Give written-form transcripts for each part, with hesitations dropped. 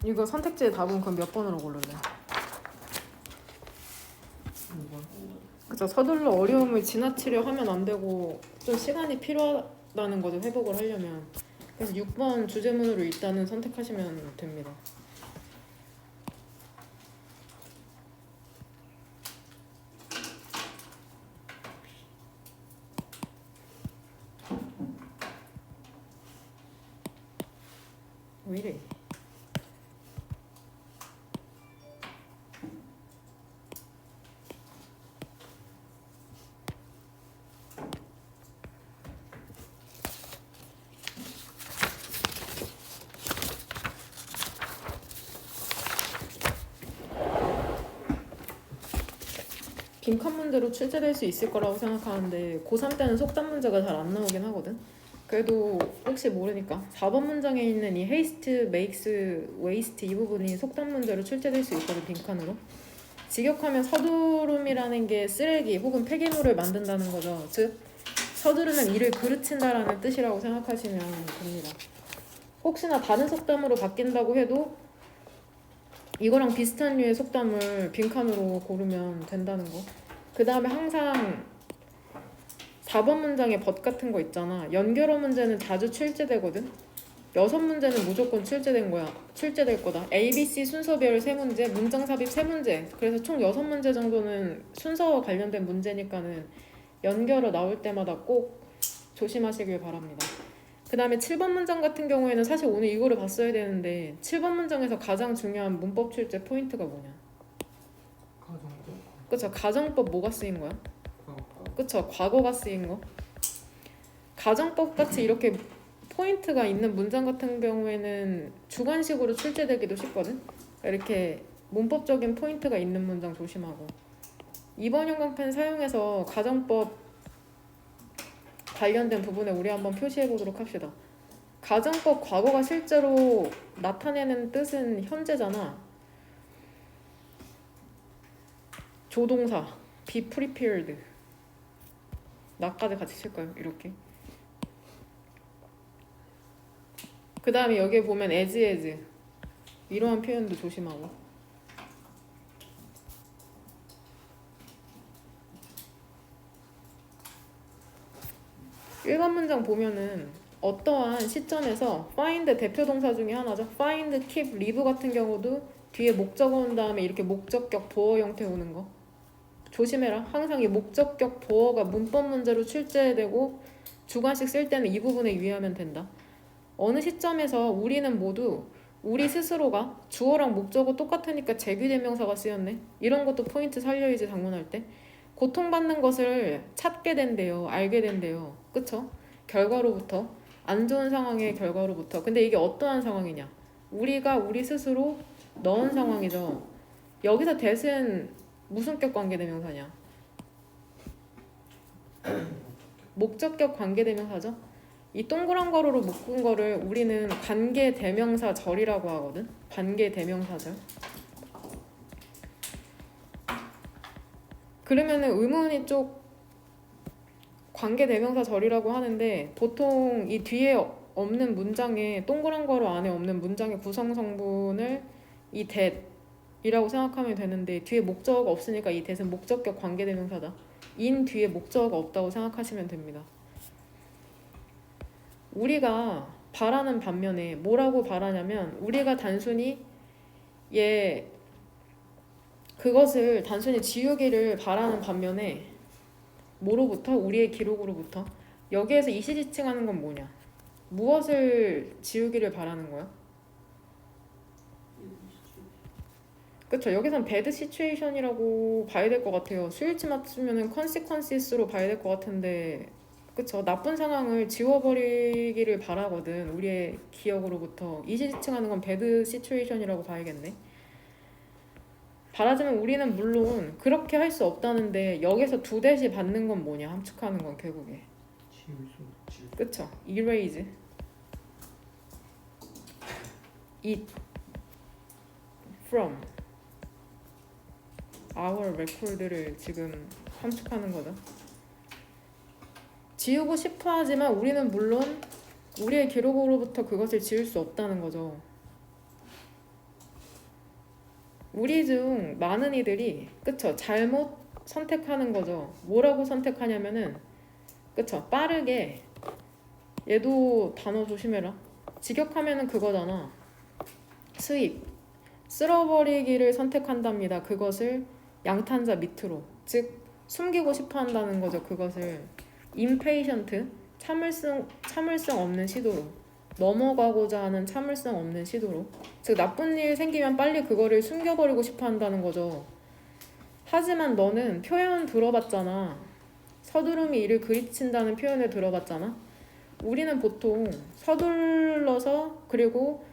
이거 선택지의 답은 그럼 몇 번으로 고를래? 5번. 그쵸. 서둘러 어려움을 지나치려 하면 안 되고 좀 시간이 필요하다는 거죠. 회복을 하려면. 그래서 6번 주제문으로 일단은 선택하시면 됩니다. 왜 이래? 빈칸 문제로 출제될 수 있을 거라고 생각하는데 고3 때는 속담 문제가 잘 안 나오긴 하거든. 그래도 혹시 모르니까 4번 문장에 있는 이 haste makes waste 이 부분이 속담 문제로 출제될 수 있거든. 빈칸으로. 직역하면 서두름이라는 게 쓰레기 혹은 폐기물을 만든다는 거죠. 즉 서두르면 일을 그르친다라는 뜻이라고 생각하시면 됩니다. 혹시나 다른 속담으로 바뀐다고 해도 이거랑 비슷한 류의 속담을 빈칸으로 고르면 된다는 거. 그 다음에 항상 4번 문장에 but 같은 거 있잖아. 연결어 문제는 자주 출제되거든. 6문제는 무조건 출제될 거다. A, B, C 순서별 3문제, 문장 삽입 3문제. 그래서 총 6문제 정도는 순서와 관련된 문제니까는 연결어 나올 때마다 꼭 조심하시길 바랍니다. 그 다음에 7번 문장 같은 경우에는 사실 오늘 이거를 봤어야 되는데 7번 문장에서 가장 중요한 문법 출제 포인트가 뭐냐? 가정법. 그쵸? 가정법 뭐가 쓰인 거야? 과거. 그쵸? 과거가 쓰인 거. 가정법 같이 이렇게 포인트가 있는 문장 같은 경우에는 주관식으로 출제되기도 쉽거든? 이렇게 문법적인 포인트가 있는 문장 조심하고 2번 형광펜 사용해서 가정법 관련된 부분에 우리 한번 표시해 보도록 합시다. 가정법 과거가 실제로 나타내는 뜻은 현재잖아. 조동사 be prepared 나까지 같이 칠까요? 이렇게. 그 다음에 여기에 보면 as 이러한 표현도 조심하고. 일반 문장 보면은 어떠한 시점에서 find 대표 동사 중에 하나죠. find, keep, leave 같은 경우도 뒤에 목적어 온 다음에 이렇게 목적격 보어 형태 오는 거 조심해라. 항상 이 목적격 보어가 문법 문제로 출제되고 주관식 쓸 때는 이 부분에 유의하면 된다. 어느 시점에서 우리는 모두 우리 스스로가 주어랑 목적어 똑같으니까 재규대명사가 쓰였네. 이런 것도 포인트 살려야지 작문할 때. 고통받는 것을 찾게 된대요. 알게 된대요. 그쵸? 결과로부터. 안 좋은 상황의 결과로부터. 근데 이게 어떠한 상황이냐? 우리가 우리 스스로 넣은 상황이죠. 여기서 that은 무슨 격 관계대명사냐? 목적격 관계대명사죠. 이 동그란 가로로 묶은 거를 우리는 관계대명사절이라고 하거든. 관계대명사절. 그러면은 의문이 쪽 관계대명사절이라고 하는데 보통 이 뒤에 없는 문장에 동그란 괄호 안에 없는 문장의 구성 성분을 이 that이라고 생각하면 되는데 뒤에 목적어가 없으니까 이 that은 목적격 관계대명사다. in 뒤에 목적어가 없다고 생각하시면 됩니다. 우리가 바라는 반면에 뭐라고 바라냐면 우리가 단순히 그것을 단순히 지우기를 바라는 반면에 뭐로부터? 우리의 기록으로부터. 여기에서 이시지칭하는 건 뭐냐? 무엇을 지우기를 바라는 거야? 그쵸? 여기선 bad situation이라고 봐야 될 것 같아요. 수일치 맞추면은 consequences로 봐야 될 것 같은데 그쵸? 나쁜 상황을 지워버리기를 바라거든. 우리의 기억으로부터. 이시지칭하는 건 bad situation이라고 봐야겠네. 바라지만 우리는 물론 그렇게 할 수 없다는데 여기서 두 대시 받는 건 뭐냐? 함축하는 건 결국에. 지울 수. 그쵸? erase it from our record를 지금 함축하는 거죠. 지우고 싶어 하지만 우리는 물론 우리의 기록으로부터 그것을 지울 수 없다는 거죠. 우리 중 많은 이들이 그쵸 잘못 선택하는 거죠. 뭐라고 선택하냐면은 그쵸 빠르게 얘도 단어 조심해라. 직역하면은 그거잖아. 스윕 쓸어버리기를 선택한답니다. 그것을 양탄자 밑으로 즉 숨기고 싶어 한다는 거죠. 그것을 impatient 참을성 없는 시도로 넘어가고자 하는 참을성 없는 시도로 즉 나쁜 일 생기면 빨리 그거를 숨겨버리고 싶어 한다는 거죠. 하지만 너는 표현 들어봤잖아. 서두름이 이를 그르친다는 표현을 들어봤잖아. 우리는 보통 서둘러서 그리고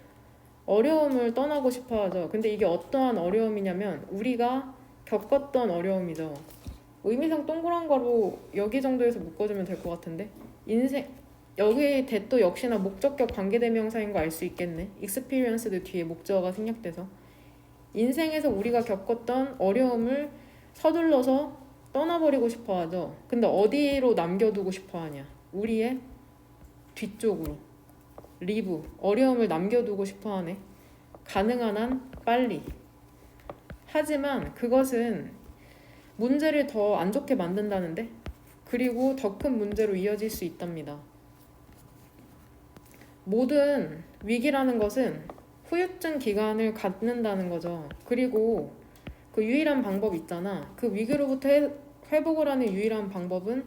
어려움을 떠나고 싶어 하죠. 근데 이게 어떠한 어려움이냐면 우리가 겪었던 어려움이죠. 의미상 동그란 거로 여기 정도에서 묶어주면 될 것 같은데 인생 여기 대또 역시나 목적격 관계대명사인 거 알 수 있겠네. experienced 뒤에 목적어가 생략돼서 인생에서 우리가 겪었던 어려움을 서둘러서 떠나버리고 싶어 하죠. 근데 어디로 남겨두고 싶어 하냐? 우리의 뒤쪽으로 리브 어려움을 남겨두고 싶어 하네. 가능한 한 빨리. 하지만 그것은 문제를 더 안 좋게 만든다는데 그리고 더 큰 문제로 이어질 수 있답니다. 모든 위기라는 것은 후유증 기간을 갖는다는 거죠. 그리고 그 유일한 방법 있잖아. 그 위기로부터 회복을 하는 유일한 방법은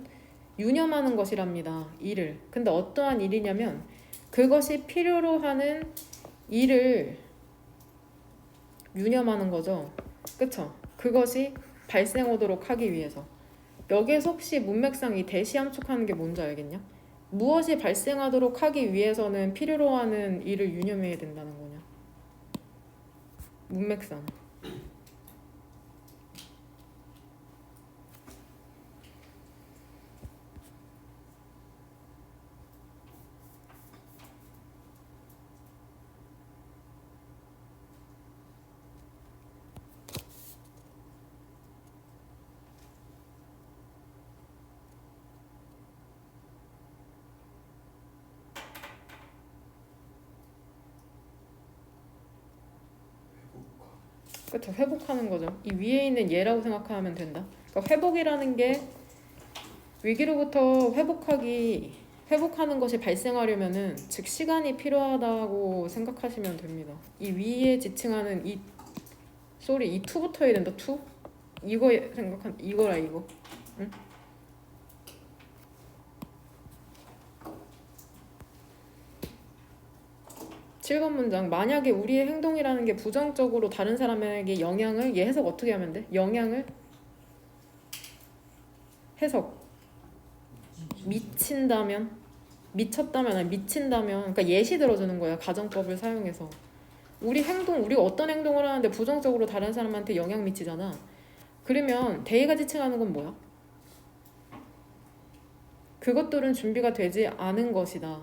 유념하는 것이랍니다. 일을. 근데 어떠한 일이냐면 그것이 필요로 하는 일을 유념하는 거죠. 그쵸? 그것이 발생하도록 하기 위해서. 여기에서 혹시 문맥상 이 대시 함축하는 게 뭔지 알겠냐? 무엇이 발생하도록 하기 위해서는 필요로 하는 일을 유념해야 된다는 거냐? 문맥상. 그쵸? 회복하는 거죠. 이 위에 있는 얘라고 생각하면 된다. 그러니까 회복이라는 게 위기로부터 회복하는 것이 발생하려면은 즉 시간이 필요하다고 생각하시면 됩니다. 이 위에 지칭하는 이 to 붙어야 된다. to 이거 생각한 이거라 이거. 응? 7번 문장. 만약에 우리의 행동이라는 게 부정적으로 다른 사람에게 영향을 얘 해석 어떻게 하면 돼? 영향을 해석 미친다면 미쳤다면 아니 미친다면 그러니까 예시 들어주는 거야. 가정법을 사용해서 우리가 어떤 행동을 하는데 부정적으로 다른 사람한테 영향 미치잖아. 그러면 대의가 지칭하는 건 뭐야? 그것들은 준비가 되지 않은 것이다.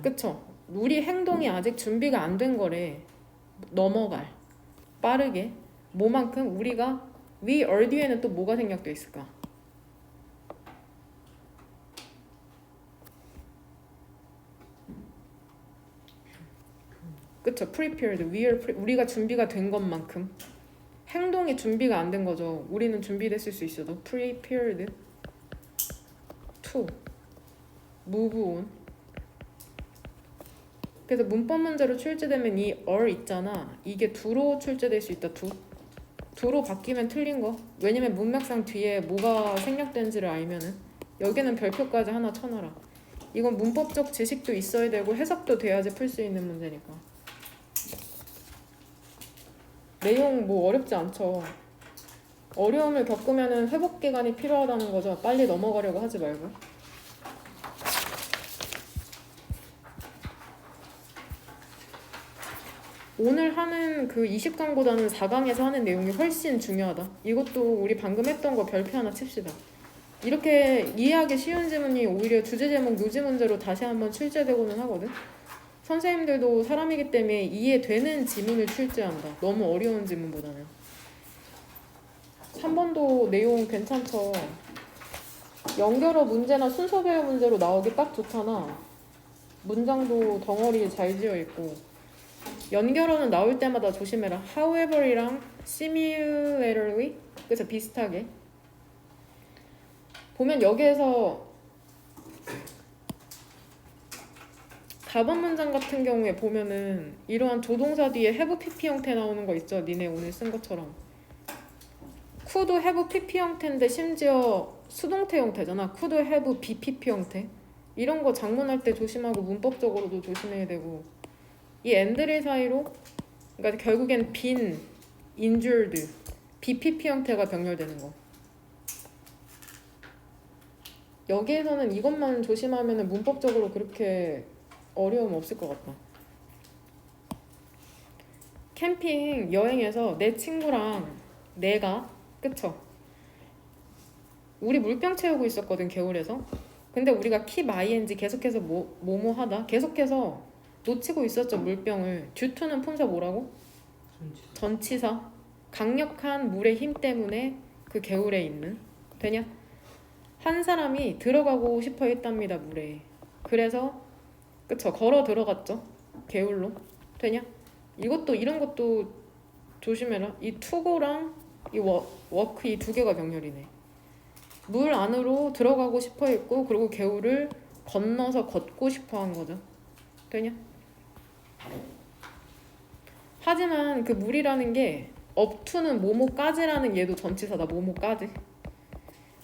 그쵸? 우리 행동이 아직 준비가 안 된 거래. 넘어갈 빠르게 뭐만큼 우리가 we are 뒤에는 또 뭐가 생략돼 있을까? 그쵸? prepared. 우리가 준비가 된 것만큼 행동이 준비가 안 된 거죠. 우리는 준비됐을 수 있어도 prepared to move on. 그래서 문법 문제로 출제되면 이 are 있잖아. 이게 do로 출제될 수 있다. do로 바뀌면 틀린 거. 왜냐면 문맥상 뒤에 뭐가 생략된지를 알면은 여기는 별표까지 하나 쳐놔라. 이건 문법적 지식도 있어야 되고 해석도 돼야지 풀 수 있는 문제니까. 내용 뭐 어렵지 않죠. 어려움을 겪으면은 회복 기간이 필요하다는 거죠. 빨리 넘어가려고 하지 말고. 오늘 하는 그 20강보다는 4강에서 하는 내용이 훨씬 중요하다. 이것도 우리 방금 했던 거 별표 하나 칩시다. 이렇게 이해하기 쉬운 지문이 오히려 주제 제목 요지 문제로 다시 한번 출제되고는 하거든. 선생님들도 사람이기 때문에 이해되는 지문을 출제한다. 너무 어려운 지문보다는. 3번도 내용 괜찮죠. 연결어 문제나 순서배열 문제로 나오기 딱 좋잖아. 문장도 덩어리 잘 지어있고 연결어는 나올 때마다 조심해라. however이랑 similarly, 그래서 비슷하게. 보면 여기에서 4번 문장 같은 경우에 보면은 이러한 조동사 뒤에 have pp 형태 나오는 거 있죠? 니네 오늘 쓴 것처럼. could have pp 형태인데 심지어 수동태 형태잖아. could have bpp 형태. 이런 거 작문할 때 조심하고 문법적으로도 조심해야 되고, 이 and를 사이로 그러니까 결국엔 been, injured, bpp 형태가 병렬되는 거. 여기에서는 이것만 조심하면 문법적으로 그렇게 어려움 없을 것 같다. 캠핑 여행에서 내 친구랑 내가, 그쵸? 우리 물병 채우고 있었거든, 겨울에서. 근데 우리가 keep ing 계속해서 뭐뭐 하다 계속해서 놓치고 있었죠, 물병을. 듀투는 품사 뭐라고? 전치사. 강력한 물의 힘 때문에 그 개울에 있는. 되냐? 한 사람이 들어가고 싶어 했답니다, 물에. 그래서 그쵸, 걸어 들어갔죠, 개울로. 되냐? 이것도 이런 것도 조심해라. 이 투고랑 이 워크 이 두 개가 병렬이네. 물 안으로 들어가고 싶어 했고, 그리고 개울을 건너서 걷고 싶어 한 거죠. 되냐? 하지만 그 물이라는 게 up to는 뭐뭐까지라는 얘도 전치사다. 뭐뭐까지.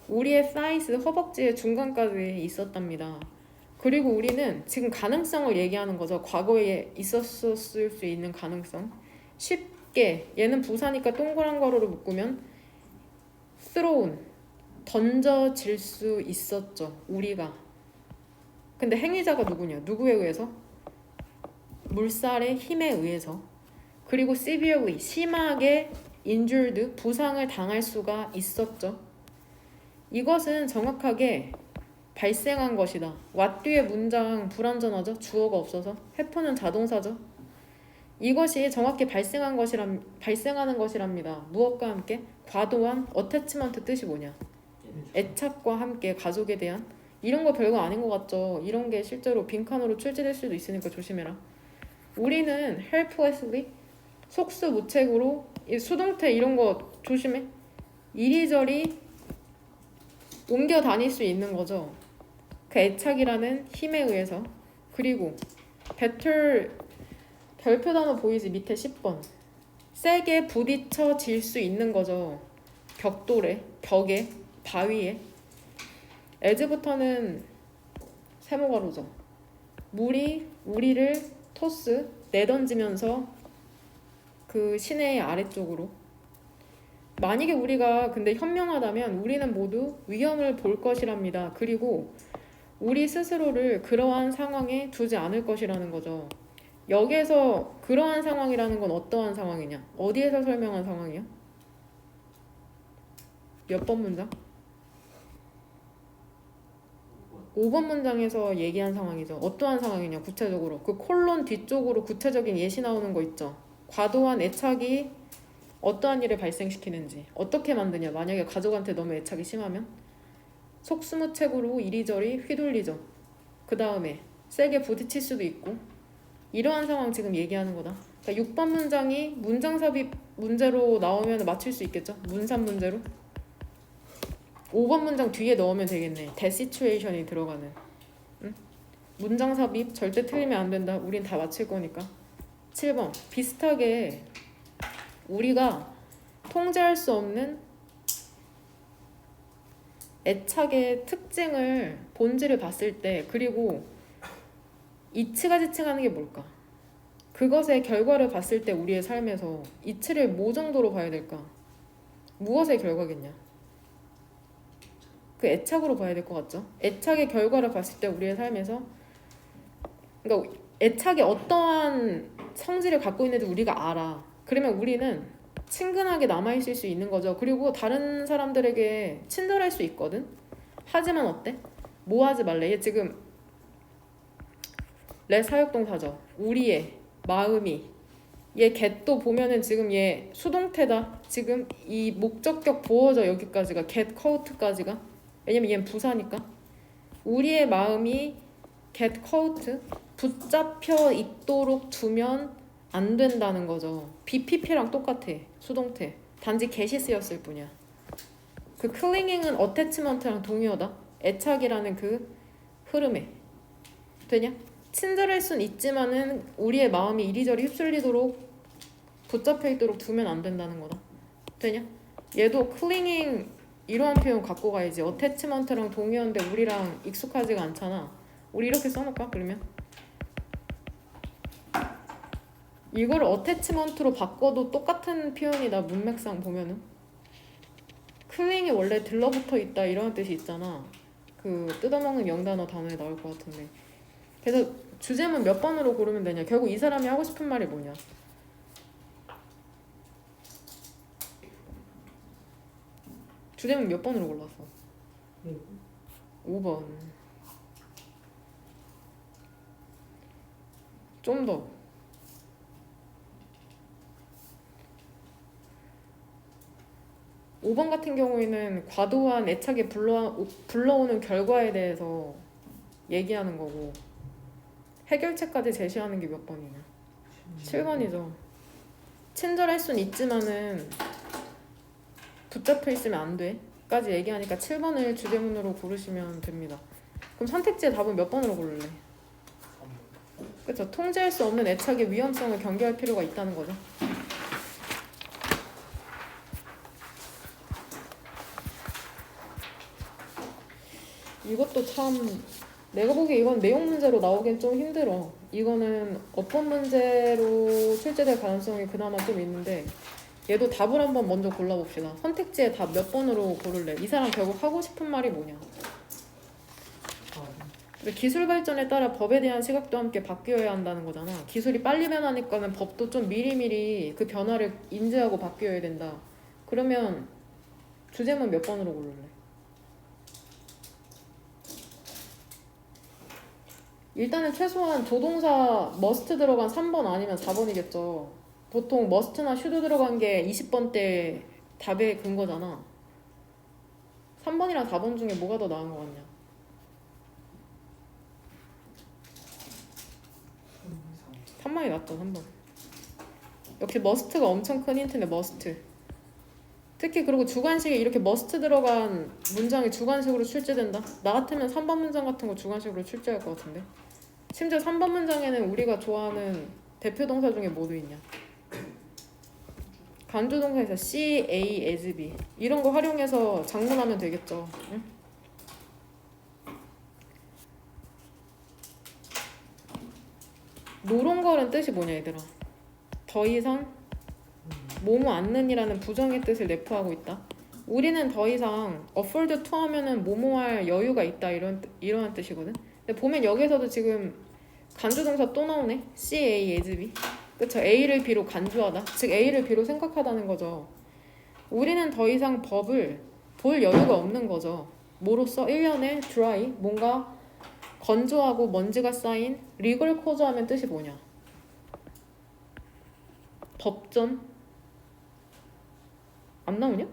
우리의 사이즈 허벅지의 중간까지 있었답니다. 그리고 우리는 지금 가능성을 얘기하는 거죠. 과거에 있었을 수 있는 가능성. 쉽게 얘는 부사니까 동그란 가로로 묶으면 thrown, 던져질 수 있었죠, 우리가. 근데 행위자가 누구냐? 누구에 의해서? 물살의 힘에 의해서. 그리고 severely, 심하게 injured, 부상을 당할 수가 있었죠. 이것은 정확하게 발생한 것이다. what 뒤에 문장 불완전하죠? 주어가 없어서. have는 자동사죠. 이것이 정확히 발생하는 것이랍니다. 무엇과 함께? 과도한 attachment 뜻이 뭐냐? 애착과 함께, 가족에 대한. 이런 거 별거 아닌 것 같죠? 이런 게 실제로 빈칸으로 출제될 수도 있으니까 조심해라. 우리는 helplessly, 속수무책으로, 수동태 이런 거 조심해. 이리저리 옮겨 다닐 수 있는 거죠. 그 애착이라는 힘에 의해서. 그리고 better, 별표 단어 보이지? 밑에 10번. 세게 부딪혀질 수 있는 거죠. 벽돌에, 벽에, 바위에. as부터는 세모가로죠. 물이 우리를 토스, 내던지면서 그 시내의 아래쪽으로. 만약에 우리가 근데 현명하다면 우리는 모두 위험을 볼 것이랍니다. 그리고 우리 스스로를 그러한 상황에 두지 않을 것이라는 거죠. 여기에서 그러한 상황이라는 건 어떠한 상황이냐? 어디에서 설명한 상황이야? 몇 번 문장? 5번 문장에서 얘기한 상황이죠. 어떠한 상황이냐, 구체적으로. 그 콜론 뒤쪽으로 구체적인 예시 나오는 거 있죠. 과도한 애착이 어떠한 일을 발생시키는지, 어떻게 만드냐. 만약에 가족한테 너무 애착이 심하면 속수무책으로 이리저리 휘둘리죠. 그 다음에 세게 부딪힐 수도 있고. 이러한 상황 지금 얘기하는 거다. 그러니까 6번 문장이 문장삽입 문제로 나오면 맞출 수 있겠죠. 문산 문제로. 5번 문장 뒤에 넣으면 되겠네. that situation이 들어가는. 응? 문장삽입 절대 틀리면 안 된다. 우린 다 맞힐 거니까. 7번 비슷하게 우리가 통제할 수 없는 애착의 특징을, 본질을 봤을 때, 그리고 이치가 지칭하는 게 뭘까? 그것의 결과를 봤을 때 우리의 삶에서 이치를 뭐 정도로 봐야 될까? 무엇의 결과겠냐? 그 애착으로 봐야 될 것 같죠? 애착의 결과를 봤을 때 우리의 삶에서, 그러니까 애착이 어떠한 성질을 갖고 있는지 우리가 알아. 그러면 우리는 친근하게 남아있을 수 있는 거죠. 그리고 다른 사람들에게 친절할 수 있거든. 하지만 어때? 뭐 하지 말래? 얘 지금 레 사역동사죠. 우리의 마음이. 얘 get도 보면은 지금 얘 수동태다. 지금 이 목적격 보어져. 여기까지가 get caught까지가. 왜냐면 얘는 부사니까. 우리의 마음이 get caught, 붙잡혀 있도록 두면 안 된다는 거죠. BPP랑 똑같아. 수동태. 단지 get이 쓰였을 뿐이야. 그 clinging은 attachment랑 동의어다. 애착이라는 그 흐름에. 되냐? 친절할 순 있지만은 우리의 마음이 이리저리 휩쓸리도록 붙잡혀 있도록 두면 안 된다는 거다. 되냐? 얘도 clinging 이러한 표현 갖고 가야지. attachment랑 동의어인데 우리랑 익숙하지가 않잖아. 우리 이렇게 써놓을까? 그러면 이걸 attachment로 바꿔도 똑같은 표현이다. 문맥상 보면은 클링이 원래 들러붙어 있다 이런 뜻이 있잖아. 그 뜯어먹는 영단어 단어에 나올 것 같은데. 그래서 주제문 몇 번으로 고르면 되냐. 결국 이 사람이 하고 싶은 말이 뭐냐. 주제문 몇 번으로 골랐어? 5번. 좀 더. (5번) 같은 경우에는 과도한 애착이 불러오는 결과에 대해서 얘기하는 거고 해결책까지 제시하는 게 몇 번이냐? 7번이죠. 친절할 순 있지만은 붙잡혀 있으면 안 돼 까지 얘기하니까 7번을 주제문으로 고르시면 됩니다. 그럼 선택지의 답은 몇 번으로 고를래? 그쵸? 통제할 수 없는 애착의 위험성을 경계할 필요가 있다는 거죠. 이것도 참 내가 보기에 이건 내용 문제로 나오긴 좀 힘들어. 이거는 어법 문제로 출제될 가능성이 그나마 좀 있는데 얘도 답을 한번 먼저 골라봅시다. 선택지의 답 몇 번으로 고를래? 이 사람 결국 하고 싶은 말이 뭐냐? 근데 기술 발전에 따라 법에 대한 시각도 함께 바뀌어야 한다는 거잖아. 기술이 빨리 변하니까는 법도 좀 미리미리 그 변화를 인지하고 바뀌어야 된다. 그러면 주제문 몇 번으로 고를래? 일단은 최소한 조동사 must 들어간 3번 아니면 4번이겠죠. 보통 must나 should 들어간 게 20번 때 답의 근거잖아. 3번이랑 4번 중에 뭐가 더 나은 것 같냐? 3번이 낫죠. 3번. 역시 must가 엄청 큰 힌트네. must. 특히 그리고 주관식에 이렇게 must 들어간 문장이 주관식으로 출제된다? 나 같으면 3번 문장 같은 거 주관식으로 출제할 것 같은데. 심지어 3번 문장에는 우리가 좋아하는 대표 동사 중에 뭐도 있냐? 간주 동사에서 C, A, as, B 이런 거 활용해서 장문하면 되겠죠. 응? 노롱걸은 뜻이 뭐냐 얘들아? 더 이상 뭐뭐 않는이라는 부정의 뜻을 내포하고 있다. 우리는 더 이상 afford to 하면은 뭐뭐 할 여유가 있다 이러한 뜻이거든. 근데 보면 여기서도 지금 간주동사 또 나오네. C, A, as, B. 그쵸? A를 B로 간주하다. 즉 A를 B로 생각하다는 거죠. 우리는 더 이상 법을 볼 여유가 없는 거죠. 뭐로써? 1년에 dry, 뭔가 건조하고 먼지가 쌓인 legal cause 하면 뜻이 뭐냐? 법전? 안 나오냐?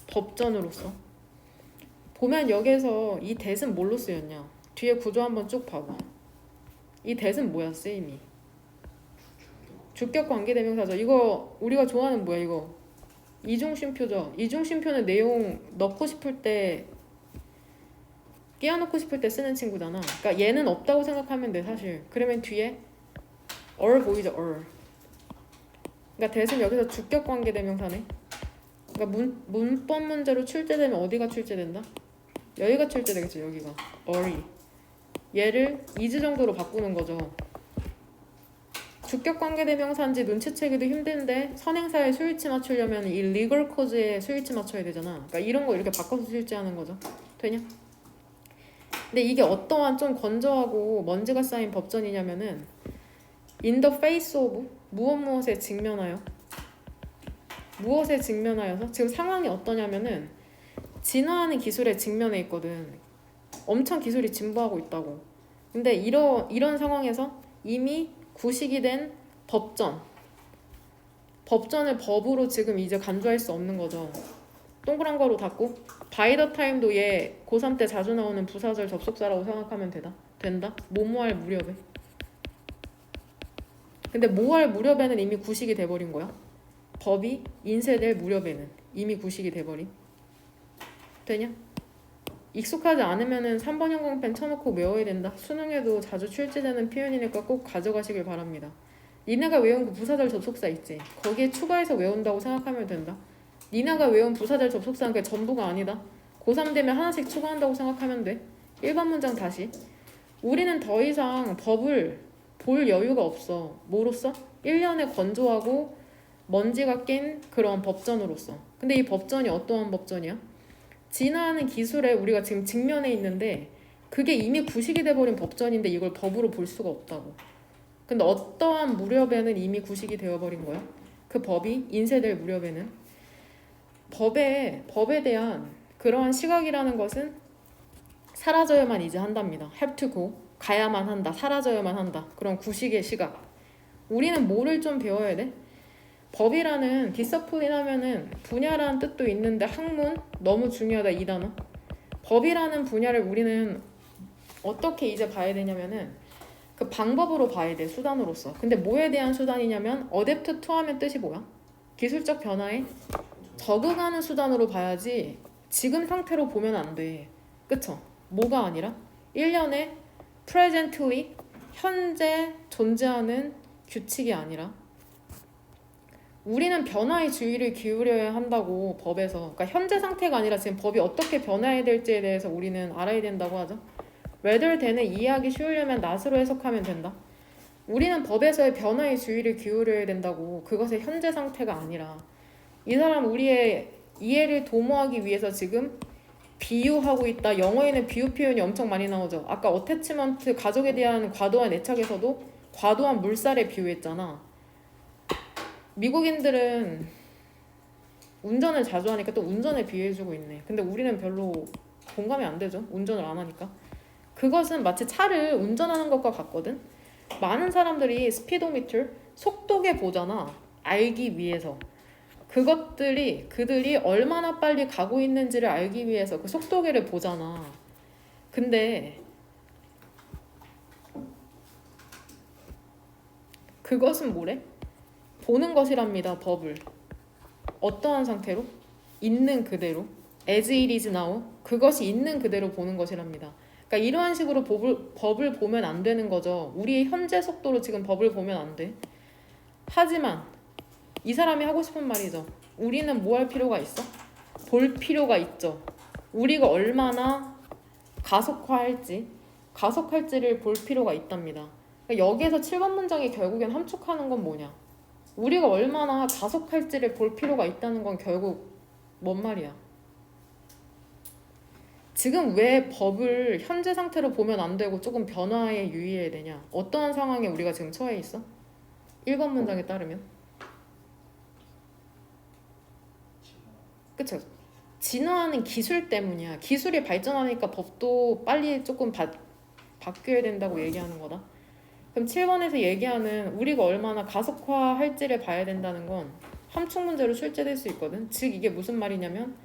법전으로서. 보면 여기서 이 that은 뭘로 쓰였냐? 뒤에 구조 한번 쭉 봐봐. 이 that은 뭐야 쓰임이? 주격 관계대명사죠. 이거 우리가 좋아하는 뭐야 이거? 이중심표죠. 이중심표는 내용 넣고 싶을 때 끼워넣고 싶을 때 쓰는 친구잖아. 그러니까 얘는 없다고 생각하면 돼 사실. 그러면 뒤에 or 보이죠? or. 그러니까 that은 여기서 주격 관계대명사네. 그러니까 문법 문제로 출제되면 어디가 출제된다? 여기가 출제되겠죠. 여기가 or이. 얘를 is 정도로 바꾸는 거죠. 주격관계대명사인지 눈치채기도 힘든데 선행사에 수일치 맞추려면 이 legal cause에 수일치 맞춰야 되잖아. 그러니까 이런 거 이렇게 바꿔서 출제하는 거죠. 되냐? 근데 이게 어떠한 좀 건조하고 먼지가 쌓인 법전이냐면은 in the face of 무엇에 직면하여 무엇에 직면하여서 지금 상황이 어떠냐면은 진화하는 기술에 직면해 있거든. 엄청 기술이 진보하고 있다고. 근데 이런 상황에서 이미 구식이 된 법전을 법으로 지금 이제 간주할 수 없는 거죠. 동그란 거로 닫고 by the time도 얘 고3 때 자주 나오는 부사절 접속사라고 생각하면 된다? 뭐뭐할 무렵에 근데 모할 무렵에는 이미 구식이 돼버린 거야. 법이 인쇄될 무렵에는 이미 구식이 돼버린. 되냐? 익숙하지 않으면은 3번 형광펜 쳐놓고 외워야 된다. 수능에도 자주 출제되는 표현이니까 꼭 가져가시길 바랍니다. 니네가 외운 그 부사절 접속사 있지? 거기에 추가해서 외운다고 생각하면 된다. 니네가 외운 부사절 접속사는 그게 전부가 아니다. 고3 되면 하나씩 추가한다고 생각하면 돼. 1번 문장 다시. 우리는 더 이상 법을 볼 여유가 없어. 뭐로써? 1년에 건조하고 먼지가 낀 그런 법전으로서. 근데 이 법전이 어떠한 법전이야? 진화하는 기술에 우리가 지금 직면해 있는데 그게 이미 구식이 돼버린 법전인데 이걸 법으로 볼 수가 없다고. 근데 어떠한 무렵에는 이미 구식이 되어버린 거야. 그 법이 인쇄될 무렵에는 법에 대한 그러한 시각이라는 것은 사라져야만 이제 한답니다. have to go. 가야만 한다. 사라져야만 한다. 그런 구식의 시각. 우리는 뭐를 좀 배워야 돼? 법이라는 디서플린 하면은 분야라는 뜻도 있는데 학문 너무 중요하다 이 단어. 법이라는 분야를 우리는 어떻게 이제 봐야 되냐면은 그 방법으로 봐야 돼. 수단으로서. 근데 뭐에 대한 수단이냐면 어댑트 투 하면 뜻이 뭐야? 기술적 변화에 적응하는 수단으로 봐야지 지금 상태로 보면 안 돼. 그쵸? 뭐가 아니라 1년에 presently 현재 존재하는 규칙이 아니라 우리는 변화에 주의를 기울여야 한다고 법에서. 그러니까 현재 상태가 아니라 지금 법이 어떻게 변화해야 될지에 대해서 우리는 알아야 된다고 하죠. rather than을 이해하기 쉬우려면 not으로 해석하면 된다. 우리는 법에서의 변화에 주의를 기울여야 된다고. 그것의 현재 상태가 아니라. 이 사람 우리의 이해를 도모하기 위해서 지금 비유하고 있다. 영어에는 비유 표현이 엄청 많이 나오죠. 아까 어태치먼트 가족에 대한 과도한 애착에서도 과도한 물살에 비유했잖아. 미국인들은 운전을 자주 하니까 또 운전에 비유해주고 있네. 근데 우리는 별로 공감이 안 되죠. 운전을 안 하니까. 그것은 마치 차를 운전하는 것과 같거든. 많은 사람들이 스피도미터, 속도계 보잖아. 알기 위해서. 그들이 얼마나 빨리 가고 있는지를 알기 위해서 그 속도계를 보잖아. 근데 그것은 뭐래? 보는 것이랍니다. 법을. 어떠한 상태로? 있는 그대로. as it is now. 그것이 있는 그대로 보는 것이랍니다. 그러니까 이러한 식으로 법을 보면 안 되는 거죠. 우리의 현재 속도로 지금 법을 보면 안 돼. 하지만 이 사람이 하고 싶은 말이죠. 우리는 뭐 할 필요가 있어? 볼 필요가 있죠. 우리가 얼마나 가속할지를 볼 필요가 있답니다. 그러니까 여기에서 7번 문장이 결국엔 함축하는 건 뭐냐? 우리가 얼마나 가속할지를 볼 필요가 있다는 건 결국 뭔 말이야? 지금 왜 법을 현재 상태로 보면 안 되고 조금 변화에 유의해야 되냐? 어떠한 상황에 우리가 지금 처해 있어? 1번 문장에 따르면 그쵸? 진화하는 기술 때문이야. 기술이 발전하니까 법도 빨리 조금 바뀌어야 된다고 얘기하는 거다. 그럼 7번에서 얘기하는 우리가 얼마나 가속화할지를 봐야 된다는 건 함축 문제로 출제될 수 있거든. 즉 이게 무슨 말이냐면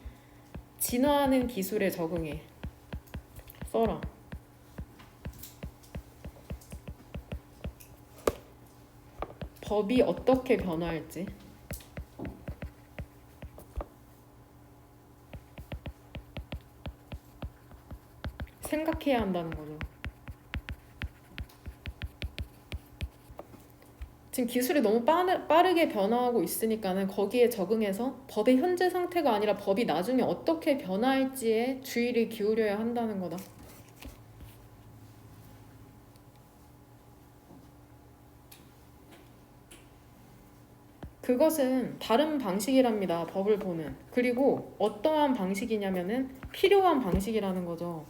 진화하는 기술에 적응해. 써라. 법이 어떻게 변화할지 생각해야 한다는 거죠. 지금 기술이 너무 빠르게 변화하고 있으니까는 거기에 적응해서 법의 현재 상태가 아니라 법이 나중에 어떻게 변화할지에 주의를 기울여야 한다는 거다. 그것은 다른 방식이랍니다. 법을 보는. 그리고 어떠한 방식이냐면은 필요한 방식이라는 거죠.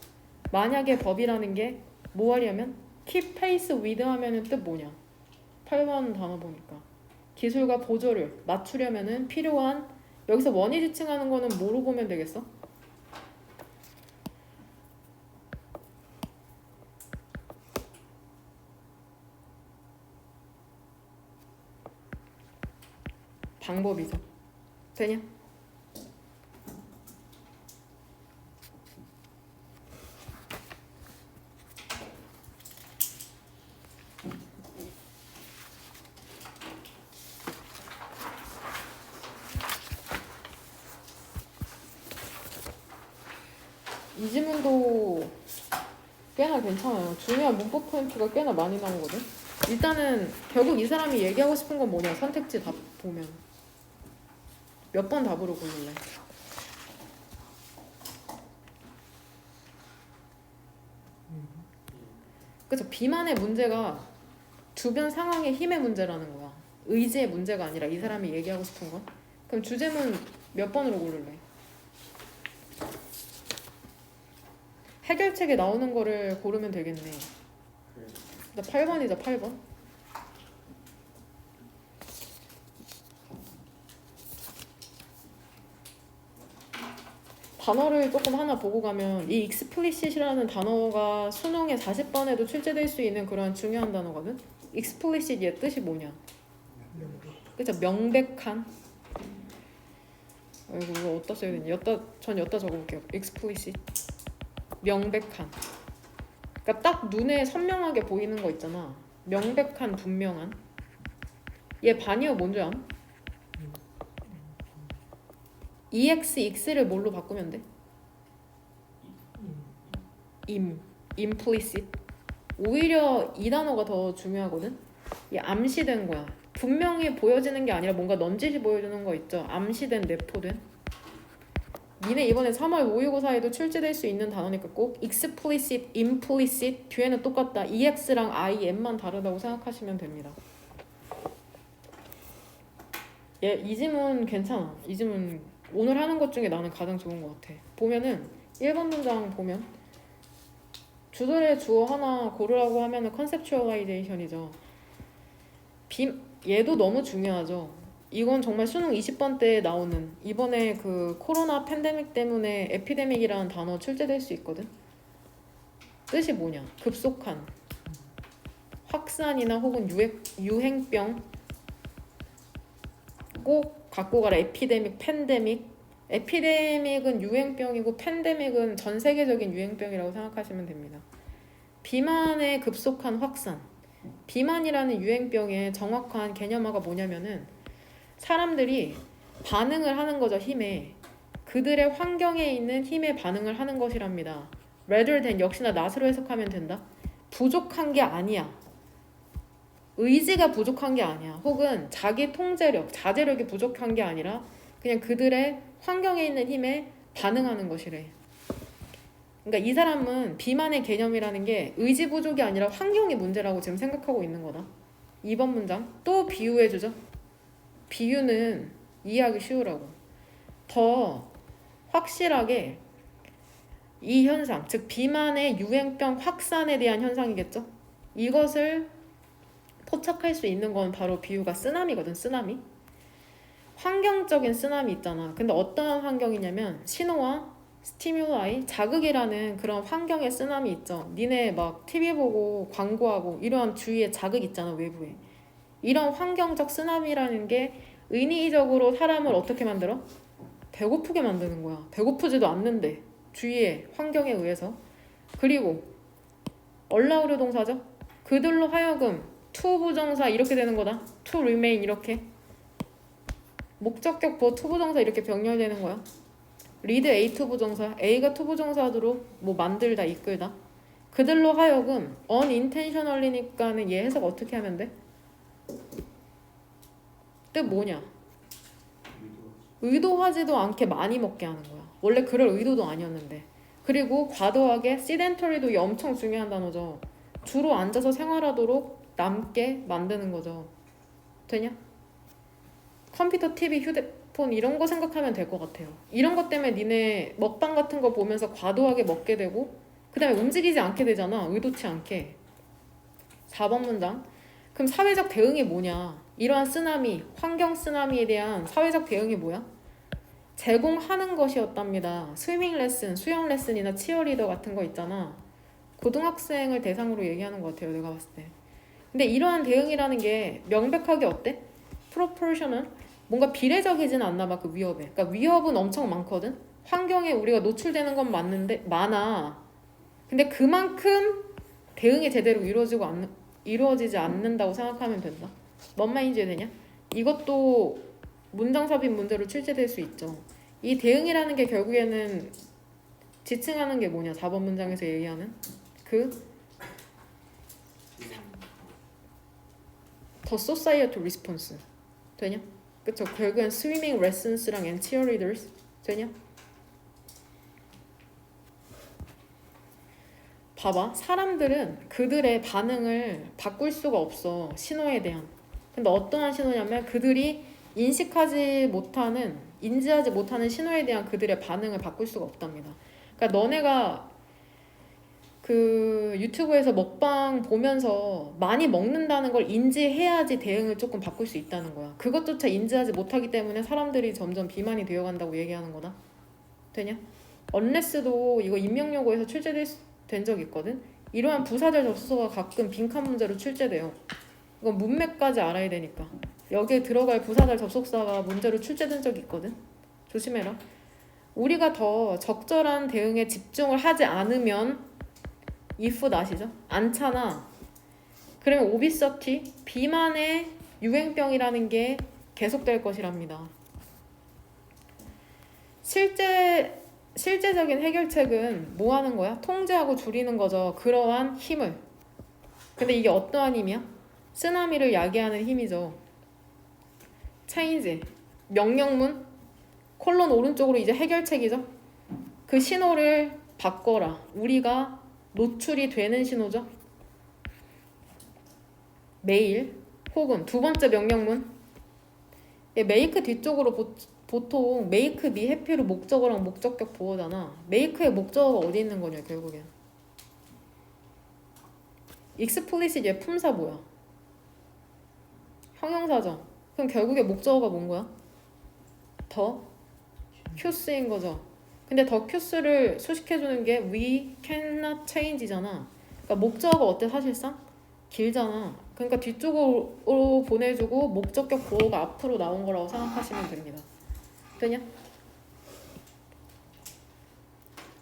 만약에 법이라는 게 뭐 하려면 keep pace with 하면은 뜻 뭐냐? 8번 단어 보니까 기술과 보조를 맞추려면은 필요한. 여기서 원이 지칭하는 거는 뭐로 보면 되겠어? 방법이죠. 되냐? 이 지문도 꽤나 괜찮아요. 중요한 문법 포인트가 꽤나 많이 나오거든. 일단은 결국 이 사람이 얘기하고 싶은 건 뭐냐. 선택지 답 보면 몇 번 답으로 고를래? 그래서 비만의 문제가 주변 상황의 힘의 문제라는 거야. 의지의 문제가 아니라 이 사람이 얘기하고 싶은 건. 그럼 주제문 몇 번으로 고를래? 해결책에 나오는 거를 고르면 되겠네. 나 8번이자 8번. 단어를 조금 하나 보고 가면 이 explicit이라는 단어가 수능에 40번에도 출제될 수 있는 그런 중요한 단어거든. explicit 얘 뜻이 뭐냐? 그쵸? 명백한. 아이고 이거 어디다 써야 되니? 전 여기다 적어볼게요. explicit. 명백한. 그러니까 딱 눈에 선명하게 보이는 거 있잖아. 명백한, 분명한. 얘 반이어 뭔지 암? EX를 뭘로 바꾸면 돼? implicit. 오히려 이 단어가 더 중요하거든. 이게 암시된 거야. 분명히 보여지는 게 아니라 뭔가 넌지시 보여주는 거 있죠. 암시된, 내포된. 니네 이번에 3월 모의고사에도 출제될 수 있는 단어니까 꼭 explicit, implicit 뒤에는 똑같다. EX랑 IM만 다르다고 생각하시면 됩니다. 이 지문 괜찮아. 이 지문 오늘 하는 것 중에 나는 가장 좋은 것 같아. 보면은 1번 문장 보면 주절에 주어 하나 고르라고 하면은 컨셉추얼라이제이션이죠. 얘도 너무 중요하죠. 이건 정말 수능 20번 때 나오는 이번에 그 코로나 팬데믹 때문에 에피데믹이라는 단어 출제될 수 있거든. 뜻이 뭐냐? 급속한 확산이나 혹은 유행병 꼭 갖고 가라. 에피데믹, 팬데믹. 에피데믹은 유행병이고 팬데믹은 전 세계적인 유행병이라고 생각하시면 됩니다. 비만의 급속한 확산. 비만이라는 유행병의 정확한 개념화가 뭐냐면은 사람들이 반응을 하는 거죠. 힘에. 그들의 환경에 있는 힘에 반응을 하는 것이랍니다. rather than 역시나 not으로 해석하면 된다. 부족한 게 아니야. 의지가 부족한 게 아니야. 혹은 자기 통제력, 자제력이 부족한 게 아니라 그냥 그들의 환경에 있는 힘에 반응하는 것이래. 그러니까 이 사람은 비만의 개념이라는 게 의지 부족이 아니라 환경이 문제라고 지금 생각하고 있는 거다. 2번 문장 또 비유해주죠. 비유는 이해하기 쉬우라고. 더 확실하게 이 현상, 즉 비만의 유행병 확산에 대한 현상이겠죠. 이것을 포착할 수 있는 건 바로 비유가 쓰나미거든. 쓰나미. 환경적인 쓰나미 있잖아. 근데 어떤 환경이냐면 신호와 스티뮬라이, 자극이라는 그런 환경의 쓰나미 있죠. 니네 막 TV 보고 광고하고 이런 주위에 자극 있잖아. 외부에. 이런 환경적 쓰나미라는 게 인위적으로 사람을 어떻게 만들어? 배고프게 만드는 거야. 배고프지도 않는데 주위의 환경에 의해서. 그리고 얼라우르 동사죠. 그들로 하여금 to 부정사 이렇게 되는 거다. to remain 이렇게. 목적격 보 to 부정사 이렇게 병렬되는 거야. lead A to 부정사. A가 to 부정사로 뭐 만들다, 이끌다. 그들로 하여금 unintentionally니까는 얘 해석 어떻게 하면 돼? 뜻 뭐냐? 의도하지도 않게 많이 먹게 하는 거야. 원래 그럴 의도도 아니었는데. 그리고 과도하게 sedentary도 엄청 중요한 단어죠. 주로 앉아서 생활하도록 남게 만드는 거죠. 되냐? 컴퓨터, TV, 휴대폰 이런 거 생각하면 될 것 같아요. 이런 것 때문에 니네 먹방 같은 거 보면서 과도하게 먹게 되고 그 다음에 움직이지 않게 되잖아. 의도치 않게. 4번 문장. 그럼 사회적 대응이 뭐냐? 이러한 쓰나미, 환경 쓰나미에 대한 사회적 대응이 뭐야? 제공하는 것이었답니다. 스위밍 레슨, 수영 레슨이나 치어리더 같은 거 있잖아. 고등학생을 대상으로 얘기하는 것 같아요. 내가 봤을 때. 근데 이러한 대응이라는 게 명백하게 어때? 프로포셔널? 뭔가 비례적이진 않나 봐. 그 위협에. 그러니까 위협은 엄청 많거든. 환경에 우리가 노출되는 건 맞는데 많아. 근데 그만큼 대응이 제대로 이루어지지 않는다고 생각하면 된다. 뭔 말인지 되냐? 이것도 문장삽입 문제로 출제될 수 있죠. 이 대응이라는 게 결국에는 지칭하는 게 뭐냐? 4번 문장에서 얘기하는 그 The societal response 되냐? 그쵸? 결국엔 swimming lessons랑 and cheerleaders 되냐? 봐봐. 사람들은 그들의 반응을 바꿀 수가 없어. 신호에 대한. 근데 어떠한 신호냐면 그들이 인지하지 못하는 신호에 대한 그들의 반응을 바꿀 수가 없답니다. 그러니까 너네가 그 유튜브에서 먹방 보면서 많이 먹는다는 걸 인지해야지 대응을 조금 바꿀 수 있다는 거야. 그것조차 인지하지 못하기 때문에 사람들이 점점 비만이 되어간다고 얘기하는 거다. 되냐? 언레스도 이거 임명요구에서 출제된 적 있거든. 이러한 부사절 접수서가 가끔 빈칸 문제로 출제돼요. 이건 문맥까지 알아야 되니까. 여기에 들어갈 부사절 접속사가 문제로 출제된 적이 있거든. 조심해라. 우리가 더 적절한 대응에 집중을 하지 않으면 if 아시죠? 않잖아. 그러면 obesity, 비만의 유행병이라는 게 계속될 것이랍니다. 실제적인 해결책은 뭐 하는 거야? 통제하고 줄이는 거죠. 그러한 힘을. 근데 이게 어떠한 힘이야? 쓰나미를 야기하는 힘이죠. change, 명령문, 콜론 오른쪽으로 이제 해결책이죠. 그 신호를 바꿔라. 우리가 노출이 되는 신호죠. 메일 혹은 두 번째 명령문. 메이크 뒤쪽으로 보통 메이크 미 해피로 목적어랑 목적격 보어잖아. 메이크의 목적어가 어디 있는 거냐 결국엔. explicit 얘 품사 뭐야? 형용사죠. 그럼 결국에 목적어가 뭔 거야? 더 큐스인 거죠. 근데 더 큐스를 수식해주는 게 we cannot change잖아. 그러니까 목적어가 어때 사실상? 길잖아. 그러니까 뒤쪽으로 보내주고 목적격 보어가 앞으로 나온 거라고 생각하시면 됩니다. 되냐?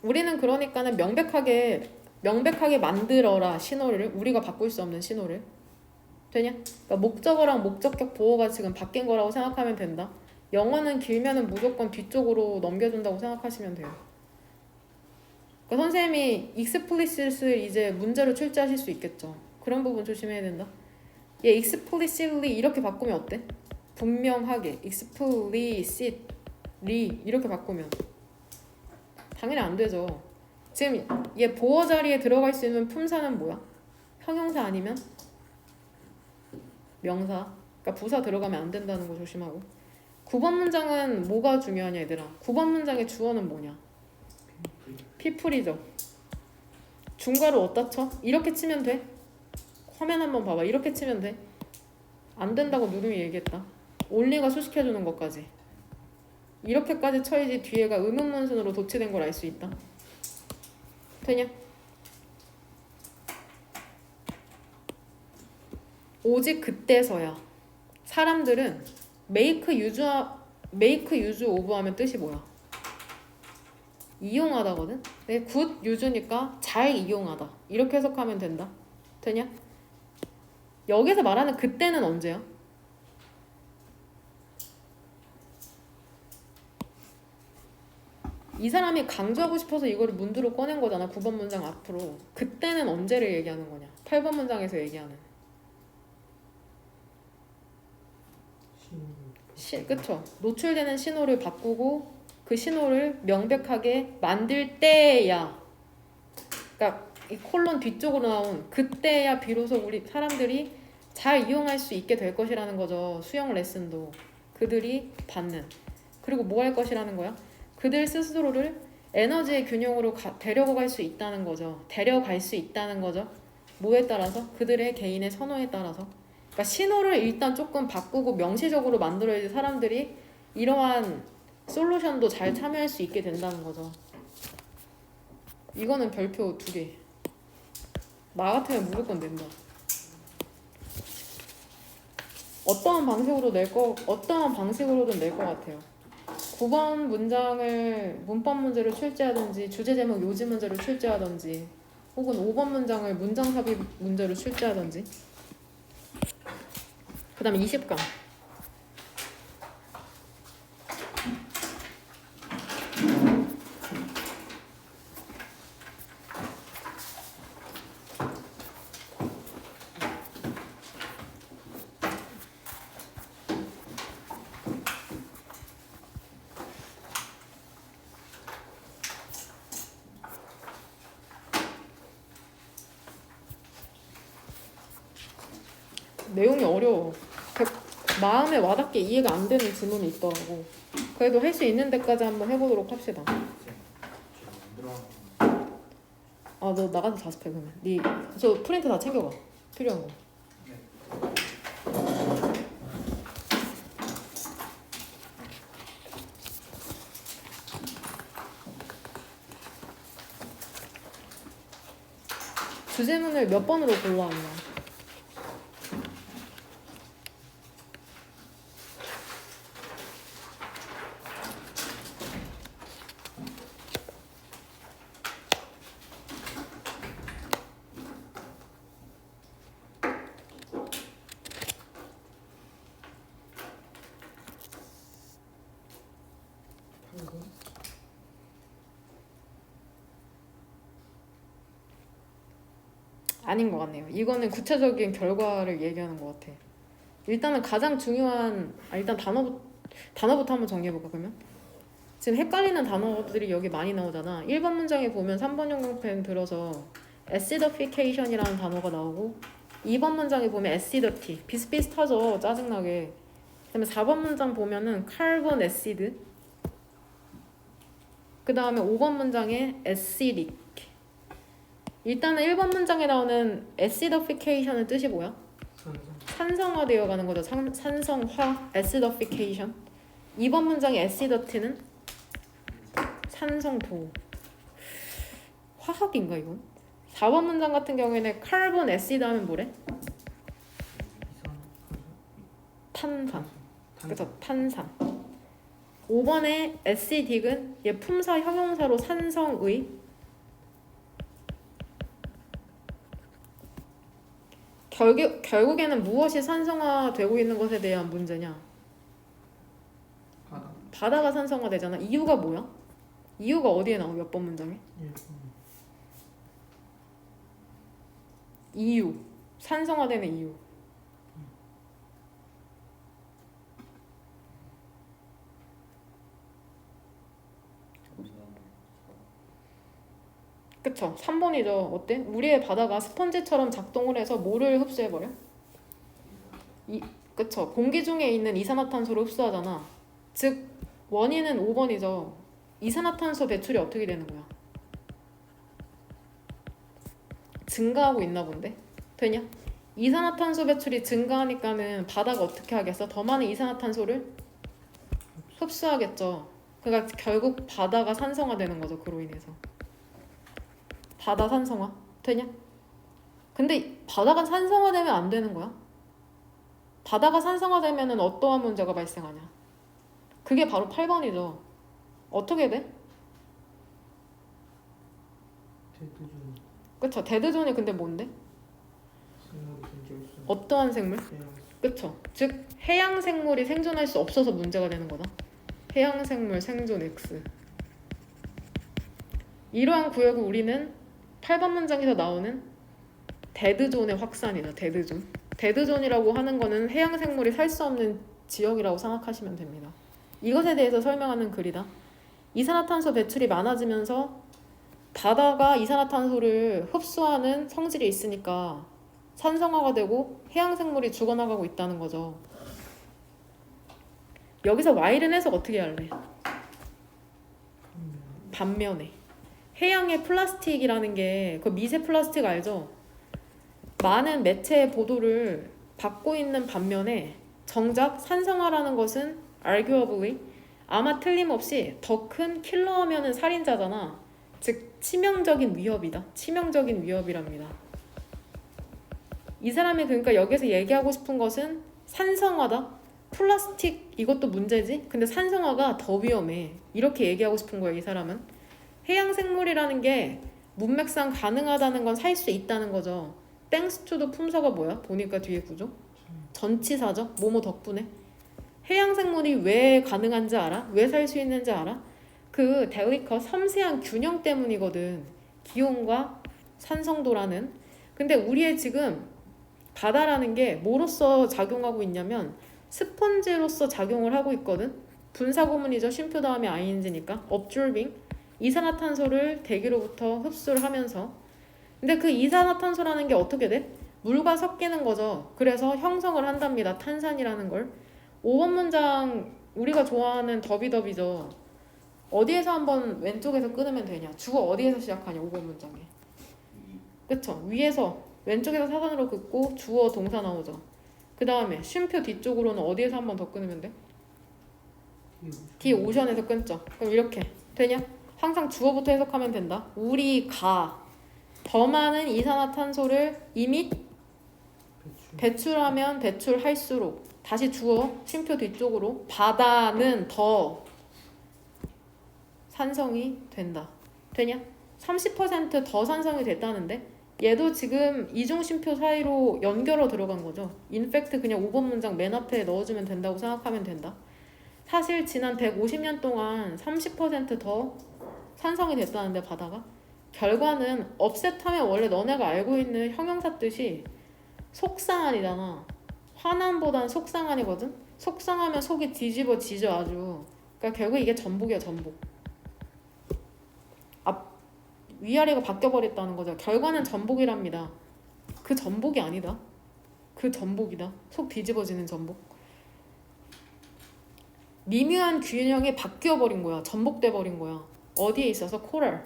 우리는 그러니까는 명백하게 만들어라 신호를. 우리가 바꿀 수 없는 신호를. 되냐? 그러니까 목적어랑 목적격 보어가 지금 바뀐 거라고 생각하면 된다. 영어는 길면은 무조건 뒤쪽으로 넘겨준다고 생각하시면 돼요. 그러니까 선생님이 explicit을 이제 문제로 출제하실 수 있겠죠. 그런 부분 조심해야 된다. 얘 explicitly 이렇게 바꾸면 어때? 분명하게 explicitly 이렇게 바꾸면 당연히 안 되죠. 지금 얘 보어 자리에 들어갈 수 있는 품사는 뭐야? 형용사 아니면 명사. 그러니까 부사 들어가면 안 된다는 거 조심하고. 9번 문장은 뭐가 중요하냐 얘들아. 9번 문장의 주어는 뭐냐? people이죠. 중괄호 어디다 쳐? 이렇게 치면 돼. 화면 한번 봐봐. 이렇게 치면 돼. 안 된다고 누름이 얘기했다. only가 수식해주는 것까지. 이렇게까지 쳐야지 뒤에가 의문문순으로 도치된 걸 알 수 있다. 되냐? 오직 그때서야. 사람들은 make use of 하면 뜻이 뭐야? 이용하다거든? 네, good use니까 잘 이용하다. 이렇게 해석하면 된다. 되냐? 여기서 말하는 그때는 언제야? 이 사람이 강조하고 싶어서 이거를 문두로 꺼낸 거잖아. 9번 문장 앞으로. 그때는 언제를 얘기하는 거냐? 8번 문장에서 얘기하는. 그쵸? 노출되는 신호를 바꾸고 그 신호를 명백하게 만들 때야. 그러니까 이 콜론 뒤쪽으로 나온 그때야 비로소 우리 사람들이 잘 이용할 수 있게 될 것이라는 거죠. 수영 레슨도 그들이 받는. 그리고 뭐 할 것이라는 거야? 그들 스스로를 에너지의 균형으로 데려갈 수 있다는 거죠. 데려갈 수 있다는 거죠. 뭐에 따라서? 그들의 개인의 선호에 따라서. 그러니까 신호를 일단 조금 바꾸고 명시적으로 만들어야지 사람들이 이러한 솔루션도 잘 참여할 수 있게 된다는 거죠. 이거는 별표 2개. 나 같으면 무조건 낸다. 어떠한 방식으로든 낼 것 같아요. 9번 문장을 문법 문제로 출제하든지 주제 제목 요지 문제로 출제하든지 혹은 5번 문장을 문장 삽입 문제로 출제하든지. 그 다음에 20강. 내용이 어려워. 마음에 와닿게 이해가 안 되는 질문이 있더라고. 그래도 할 수 있는 데까지 한번 해보도록 합시다. 아, 너 나가서 자습해 그러면. 저 프린트 다 챙겨가. 필요한 거. 주제문을 몇 번으로 골라왔나? 아닌 것 같네요. 이거는 구체적인 결과를 얘기하는 것 같아. 일단은 가장 중요한 일단 단어부터 한번 정리해볼까 그러면? 지금 헷갈리는 단어들이 여기 많이 나오잖아. 1번 문장에 보면 3번 형광펜 들어서 acidification이라는 단어가 나오고 2번 문장에 보면 acidity 비슷비슷하죠. 짜증나게. 그다음에 4번 문장 보면은 carbon acid 그 다음에 5번 문장에 acidic 일단은 1번 문장에 나오는 acidification의 뜻이 뭐야? 산성화되어 가는 거죠. 산성화, acidification. 2번 문장의 acidity는 산성도. 화학인가 이건? 4번 문장 같은 경우에는 carbon acid 하면 뭐래? 탄산. 그쵸? 탄산. 5번의 acidic은 얘 품사 형용사로 산성의 결국에는 무엇이 산성화되고 있는 것에 대한 문제냐? 바다가 산성화되잖아. 이유가 뭐야? 이유가 어디에 나와? 몇 번 문장에? 이유. 산성화되는 이유. 그쵸? 3번이죠. 어때? 우리의 바다가 스펀지처럼 작동을 해서 뭐를 흡수해버려? 그쵸? 공기 중에 있는 이산화탄소를 흡수하잖아. 즉 원인은 5번이죠. 이산화탄소 배출이 어떻게 되는 거야? 증가하고 있나 본데? 되냐? 이산화탄소 배출이 증가하니까는 바다가 어떻게 하겠어? 더 많은 이산화탄소를 흡수하겠죠. 그러니까 결국 바다가 산성화되는 거죠. 그로 인해서. 바다 산성화 되냐? 근데 바다가 산성화되면 안 되는 거야. 바다가 산성화되면 어떠한 문제가 발생하냐? 그게 바로 8번이죠. 어떻게 돼? 데드존. 그쵸? 데드존이 근데 뭔데? 생물이 존재할 수 어떠한 생물? 없는 그쵸? 즉 해양 생물이 생존할 수 없어서 문제가 되는 거다. 해양 생물 생존 X. 이러한 구역을 우리는 8번 문장에서 나오는 데드존의 확산이다. 데드존. 데드존이라고 하는 거는 해양 생물이 살 수 없는 지역이라고 생각하시면 됩니다. 이것에 대해서 설명하는 글이다. 이산화탄소 배출이 많아지면서 바다가 이산화탄소를 흡수하는 성질이 있으니까 산성화가 되고 해양 생물이 죽어나가고 있다는 거죠. 여기서 Y를 해석 어떻게 할래? 반면에 해양의 플라스틱이라는 게 그 미세 플라스틱 알죠? 많은 매체의 보도를 받고 있는 반면에 정작 산성화라는 것은 arguably 아마 틀림없이 더 큰 킬러하면은 살인자잖아. 즉 치명적인 위협이다. 치명적인 위협이랍니다. 이 사람이 그러니까 여기서 얘기하고 싶은 것은 산성화다. 플라스틱 이것도 문제지. 근데 산성화가 더 위험해. 이렇게 얘기하고 싶은 거야 이 사람은. 해양 생물이라는 게 문맥상 가능하다는 건 살 수 있다는 거죠. 땡스 투도 품사가 뭐야? 보니까 뒤에 구조 전치사죠. 뭐뭐 덕분에. 해양 생물이 왜 가능한지 알아? 왜 살 수 있는지 알아? 그 데리커 섬세한 균형 때문이거든. 기온과 산성도라는. 근데 우리의 지금 바다라는 게 뭐로서 작용하고 있냐면 스펀지로서 작용을 하고 있거든. 분사구문이죠. 쉼표 다음에 ing니까 absorbing 이산화탄소를 대기로부터 흡수를 하면서. 근데 그 이산화탄소라는 게 어떻게 돼? 물과 섞이는 거죠. 그래서 형성을 한답니다. 탄산이라는 걸. 5번 문장 우리가 좋아하는 더비더비죠. 어디에서 한번 왼쪽에서 끊으면 되냐? 주어 어디에서 시작하냐? 5번 문장에. 그쵸? 위에서 왼쪽에서 사선으로 긋고 주어 동사 나오죠. 그 다음에 쉼표 뒤쪽으로는 어디에서 한번 더 끊으면 돼? 뒤 오션에서 끊죠. 그럼 이렇게 되냐? 항상 주어부터 해석하면 된다. 우리가 더 많은 이산화탄소를 이미 배출하면 배출할수록 다시 주어 쉼표 뒤쪽으로 바다는 더 산성이 된다. 되냐? 30%더 산성이 됐다는데 얘도 지금 이중 쉼표 사이로 연결어 들어간 거죠. 인팩트 그냥 5번 문장 맨 앞에 넣어주면 된다고 생각하면 된다. 사실 지난 150년 동안 30%더 산성이 됐다는데 바다가 결과는 업셋하면 원래 너네가 알고 있는 형용사 뜻이 속상한이잖아. 화난보단 속상한이거든. 속상하면 속이 뒤집어지죠 아주. 그러니까 결국 이게 전복이야 전복. 위아래가 바뀌어버렸다는 거죠. 결과는 전복이랍니다. 그 전복이 아니다. 그 전복이다. 속 뒤집어지는 전복. 미묘한 균형이 바뀌어버린 거야. 전복돼버린 거야. 어디에 있어서? 코랄.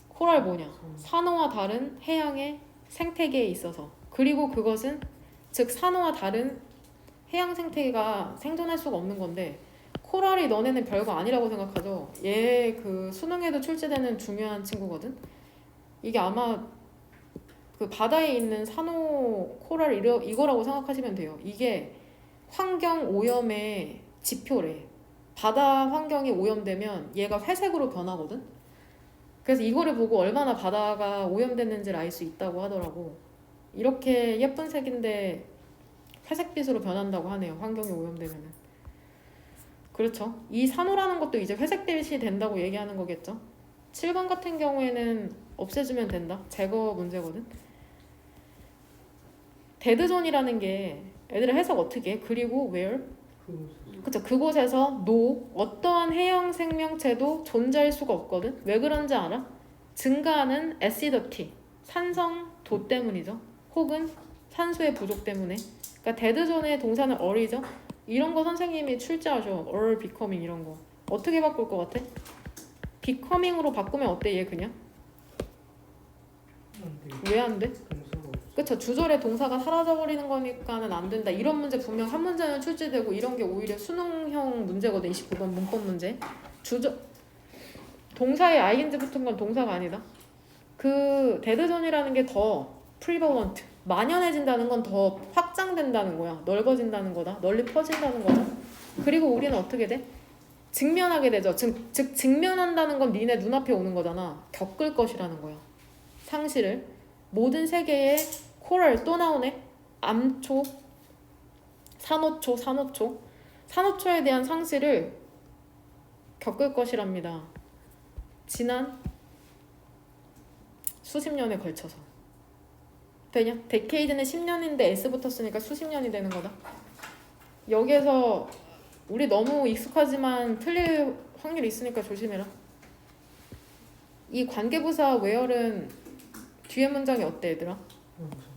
코랄 뭐냐? 산호와 다른 해양의 생태계에 있어서. 그리고 그것은 즉 산호와 다른 해양 생태계가 생존할 수가 없는 건데 코랄이 너네는 별거 아니라고 생각하죠. 얘 그 수능에도 출제되는 중요한 친구거든. 이게 아마 그 바다에 있는 산호 코랄 이거라고 생각하시면 돼요. 이게 환경 오염의 지표래. 바다 환경이 오염되면 얘가 회색으로 변하거든. 그래서 이거를 보고 얼마나 바다가 오염됐는지를 알 수 있다고 하더라고. 이렇게 예쁜 색인데 회색빛으로 변한다고 하네요. 환경이 오염되면은. 그렇죠. 이 산호라는 것도 이제 회색빛이 된다고 얘기하는 거겠죠. 7번 같은 경우에는 없애주면 된다. 제거 문제거든. 데드존이라는 게 애들의 해석 어떻게 해? 그리고 where? 그쵸. 그곳에서 no 어떠한 해양 생명체도 존재할 수가 없거든. 왜 그런지 알아? 증가하는 acidity 산성도 때문이죠. 혹은 산소의 부족 때문에. 그러니까 데드존의 동사는 어리죠. 이런 거 선생님이 출제하셔. or becoming 이런 거. 어떻게 바꿀 것 같아? becoming으로 바꾸면 어때 얘 그냥? 왜 안 돼? 그쵸. 주절에 동사가 사라져버리는 거니까는 안 된다. 이런 문제 분명 한 문제는 출제되고 이런 게 오히려 수능형 문제거든. 29번 문법 문제. 동사에 ing 붙은 건 동사가 아니다. 그 데드존이라는 게 더 prevalent 만연해진다는 건 더 확장된다는 거야. 넓어진다는 거다. 널리 퍼진다는 거죠. 그리고 우리는 어떻게 돼? 직면하게 되죠. 즉 직면한다는 건 니네 눈앞에 오는 거잖아. 겪을 것이라는 거야. 상실을. 모든 세계에 코랄 또 나오네. 암초, 산호초에 대한 상실을 겪을 것이랍니다. 지난 수십 년에 걸쳐서. 되냐? 데케이드는 10년인데 S 붙었으니까 수십 년이 되는 거다. 여기에서 우리 너무 익숙하지만 틀릴 확률이 있으니까 조심해라. 이 관계부사 where은 뒤에 문장이 어때 얘들아?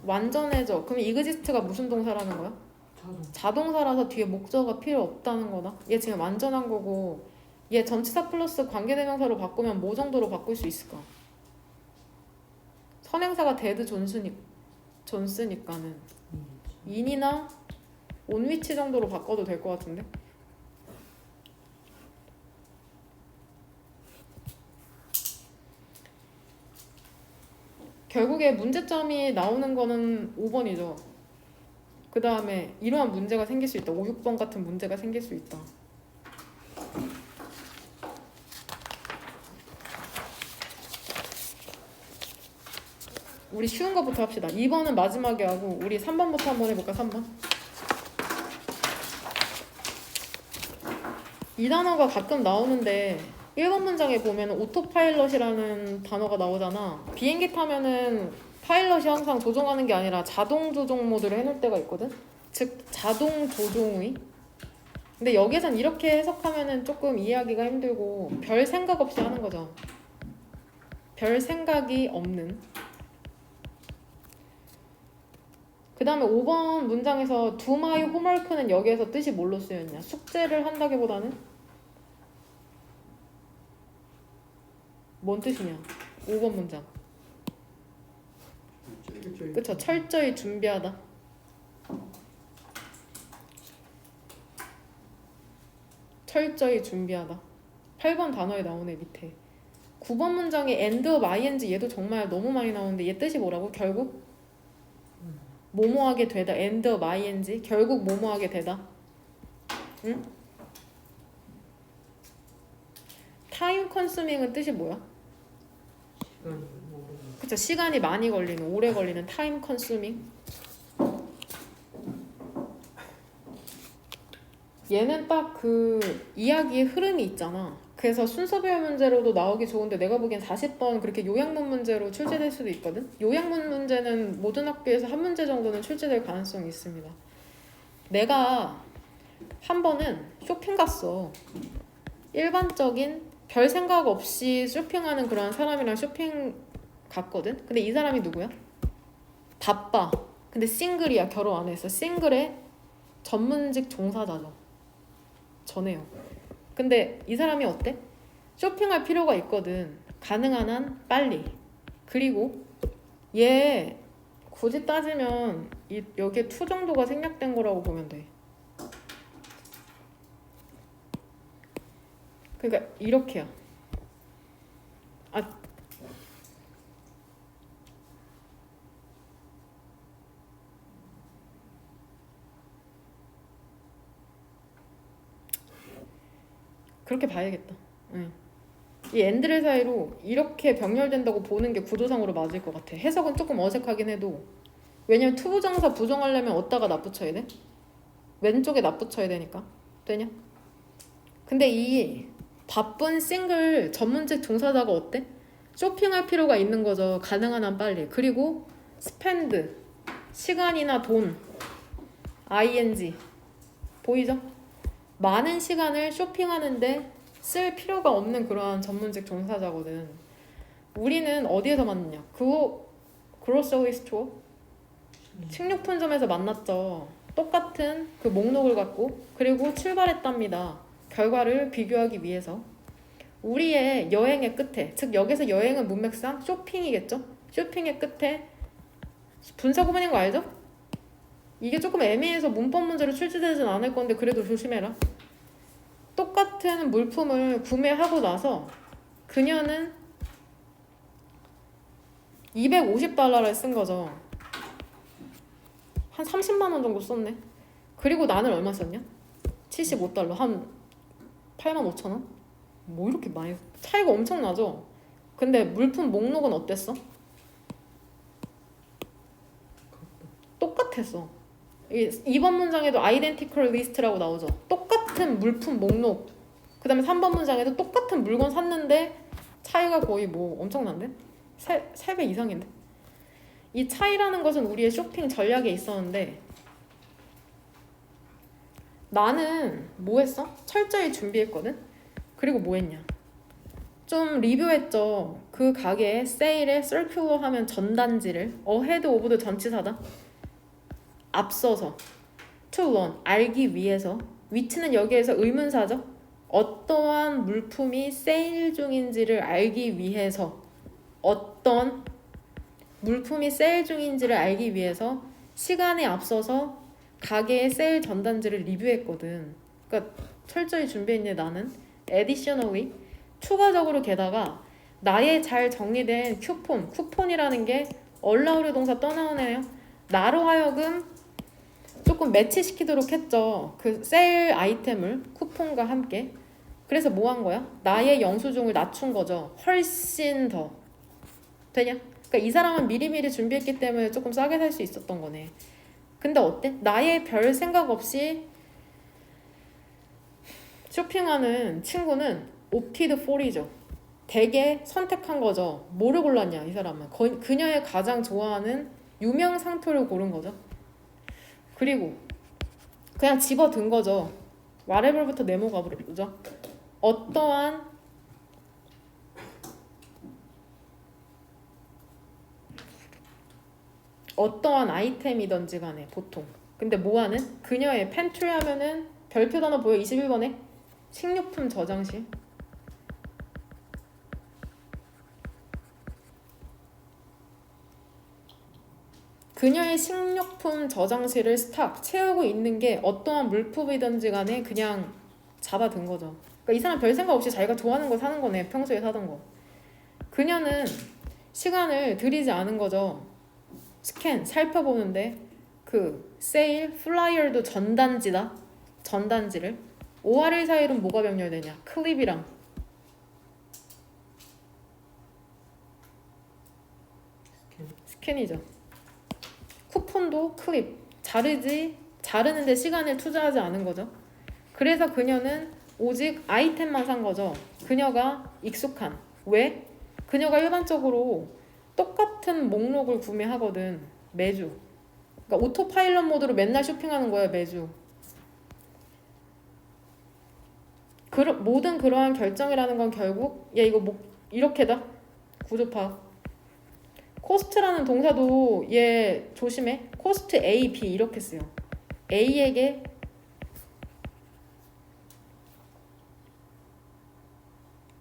완전해져. 그럼 exist가 무슨 동사라는 거야? 자동사라서 뒤에 목적어가 필요 없다는 거다. 얘 지금 완전한 거고 얘 전치사 플러스 관계대명사로 바꾸면 뭐 정도로 바꿀 수 있을까? 선행사가 데드 존스니까는 인이나 온 위치 정도로 바꿔도 될 것 같은데? 결국에 문제점이 나오는 거는 5번이죠. 그 다음에 이러한 문제가 생길 수 있다. 5, 6번 같은 문제가 생길 수 있다. 우리 쉬운 거부터 합시다. 2번은 마지막에 하고 우리 3번부터 한번 해볼까? 3번. 이 단어가 가끔 나오는데 1번 문장에 보면 오토파일럿이라는 단어가 나오잖아. 비행기 타면은 파일럿이 항상 조종하는 게 아니라 자동 조종 모드를 해놓을 때가 있거든. 즉 자동 조종의. 근데 여기선 이렇게 해석하면은 조금 이해하기가 힘들고 별 생각 없이 하는 거죠. 별 생각이 없는. 그 다음에 5번 문장에서 do my homework는 여기에서 뜻이 뭘로 쓰였냐? 숙제를 한다기보다는 뭔 뜻이냐? 5번 문장. 그쵸? 철저히 준비하다. 철저히 준비하다. 8번 단어에 나오네 밑에. 9번 문장에 end of ing 얘도 정말 너무 많이 나오는데 얘 뜻이 뭐라고? 결국 뭐뭐하게 되다. end of ing 결국 뭐뭐하게 되다. 응? time consuming은 뜻이 뭐야? 시간이 오래 그쵸? 시간이 많이 걸리는, 오래 걸리는 time consuming. 얘는 딱 그 이야기의 흐름이 있잖아. 그래서 순서별 문제로도 나오기 좋은데 내가 보기엔 40번 그렇게 요약문 문제로 출제될 수도 있거든. 요약문 문제는 모든 학교에서 한 문제 정도는 출제될 가능성이 있습니다. 내가 한 번은 쇼핑 갔어. 일반적인 별 생각 없이 쇼핑하는 그런 사람이랑 쇼핑 갔거든. 근데 이 사람이 누구야? 바빠. 근데 싱글이야. 결혼 안 했어. 싱글의 전문직 종사자죠. 전해요. 근데 이 사람이 어때? 쇼핑할 필요가 있거든. 가능한 한 빨리. 그리고 얘 굳이 따지면 여기에 투 정도가 생략된 거라고 보면 돼. 그러니까 이렇게야. 그렇게 봐야겠다. 응. 이 엔드를 사이로 이렇게 병렬된다고 보는 게 구조상으로 맞을 것 같아. 해석은 조금 어색하긴 해도 왜냐면 투부정사 부정하려면 어디다가 납붙여야 돼? 왼쪽에 납붙여야 되니까. 되냐? 근데 이 바쁜 싱글 전문직 종사자가 어때? 쇼핑할 필요가 있는 거죠. 가능한 한 빨리. 그리고 스펜드 시간이나 돈 ing 보이죠? 많은 시간을 쇼핑하는데 쓸 필요가 없는 그러한 전문직 종사자거든. 우리는 어디에서 만났냐? 그로서리 스토어? 식료품점에서 만났죠. 똑같은 그 목록을 갖고 그리고 출발했답니다. 결과를 비교하기 위해서. 우리의 여행의 끝에, 즉 여기서 여행은 문맥상 쇼핑이겠죠? 쇼핑의 끝에 분사 구문인 거 알죠? 이게 조금 애매해서 문법 문제로 출제되진 않을 건데 그래도 조심해라. 똑같은 물품을 구매하고 나서 그녀는 250달러를 쓴 거죠. 한 30만 원 정도 썼네. 그리고 나는 얼마 썼냐? 75달러. 한 8만 5천 원? 뭐 이렇게 많이 차이가 엄청 나죠? 근데 물품 목록은 어땠어? 똑같았어. 이번 문장에도 identical list라고 나오죠. 똑같은 물품 목록. 그 다음에 3번 문장에도 똑같은 물건 샀는데 차이가 거의 뭐 엄청난데? 3배 이상인데? 이 차이라는 것은 우리의 쇼핑 전략에 있었는데 나는 뭐 했어? 철저히 준비했거든? 그리고 뭐 했냐? 좀 리뷰했죠. 그 가게에 세일에 circular 하면 전단지를 ahead of the 전치사다. 앞서서 to learn 알기 위해서 which는 여기에서 의문사죠. 어떠한 물품이 세일 중인지를 알기 위해서 어떤 물품이 세일 중인지를 알기 위해서 시간에 앞서서 가게의 세일 전단지를 리뷰했거든. 그러니까 철저히 준비했네 나는. additionally 추가적으로 게다가 나의 잘 정리된 쿠폰이라는 게 allow를 동사 떠나오네요. 나로 하여금 조금 매치시키도록 했죠. 그 세일 아이템을 쿠폰과 함께. 그래서 뭐 한 거야? 나의 영수증을 낮춘 거죠. 훨씬 더. 되냐? 그러니까 이 사람은 미리미리 준비했기 때문에 조금 싸게 살 수 있었던 거네. 근데 어때? 나의 별 생각 없이 쇼핑하는 친구는 opted for이죠. 되게 선택한 거죠. 뭐를 골랐냐 이 사람은. 그녀의 가장 좋아하는 유명 상표를 고른 거죠. 그리고 그냥 집어든 거죠. whatever부터 네모가 부르죠. 어떠한 어떠한 아이템이든지 간에 보통. 근데 뭐하는? 그녀의 팬트리 하면은 별표 단어 보여? 21번에 식료품 저장실. 그녀의 식료품 저장실을 스탁 채우고 있는 게 어떠한 물품이든지 간에 그냥 잡아든 거죠. 그러니까 이 사람 별 생각 없이 자기가 좋아하는 거 사는 거네. 평소에 사던 거. 그녀는 시간을 들이지 않은 거죠. 스캔 살펴보는데 그 세일 플라이어도 전단지다. 전단지를 5월 1, 4일은 뭐가 병렬되냐? 클립이랑 스캔이죠. 쿠폰도 클립 자르는데 시간을 투자하지 않은 거죠. 그래서 그녀는 오직 아이템만 산 거죠. 그녀가 익숙한. 왜? 그녀가 일반적으로 똑같은 목록을 구매하거든. 매주. 그러니까 오토파일럿 모드로 맨날 쇼핑하는 거야. 매주. 모든 그러한 결정이라는 건 결국 얘 이거 이렇게다. 구조 파악. 코스트라는 동사도 얘 조심해. 코스트 A, B 이렇게 쓰여. A에게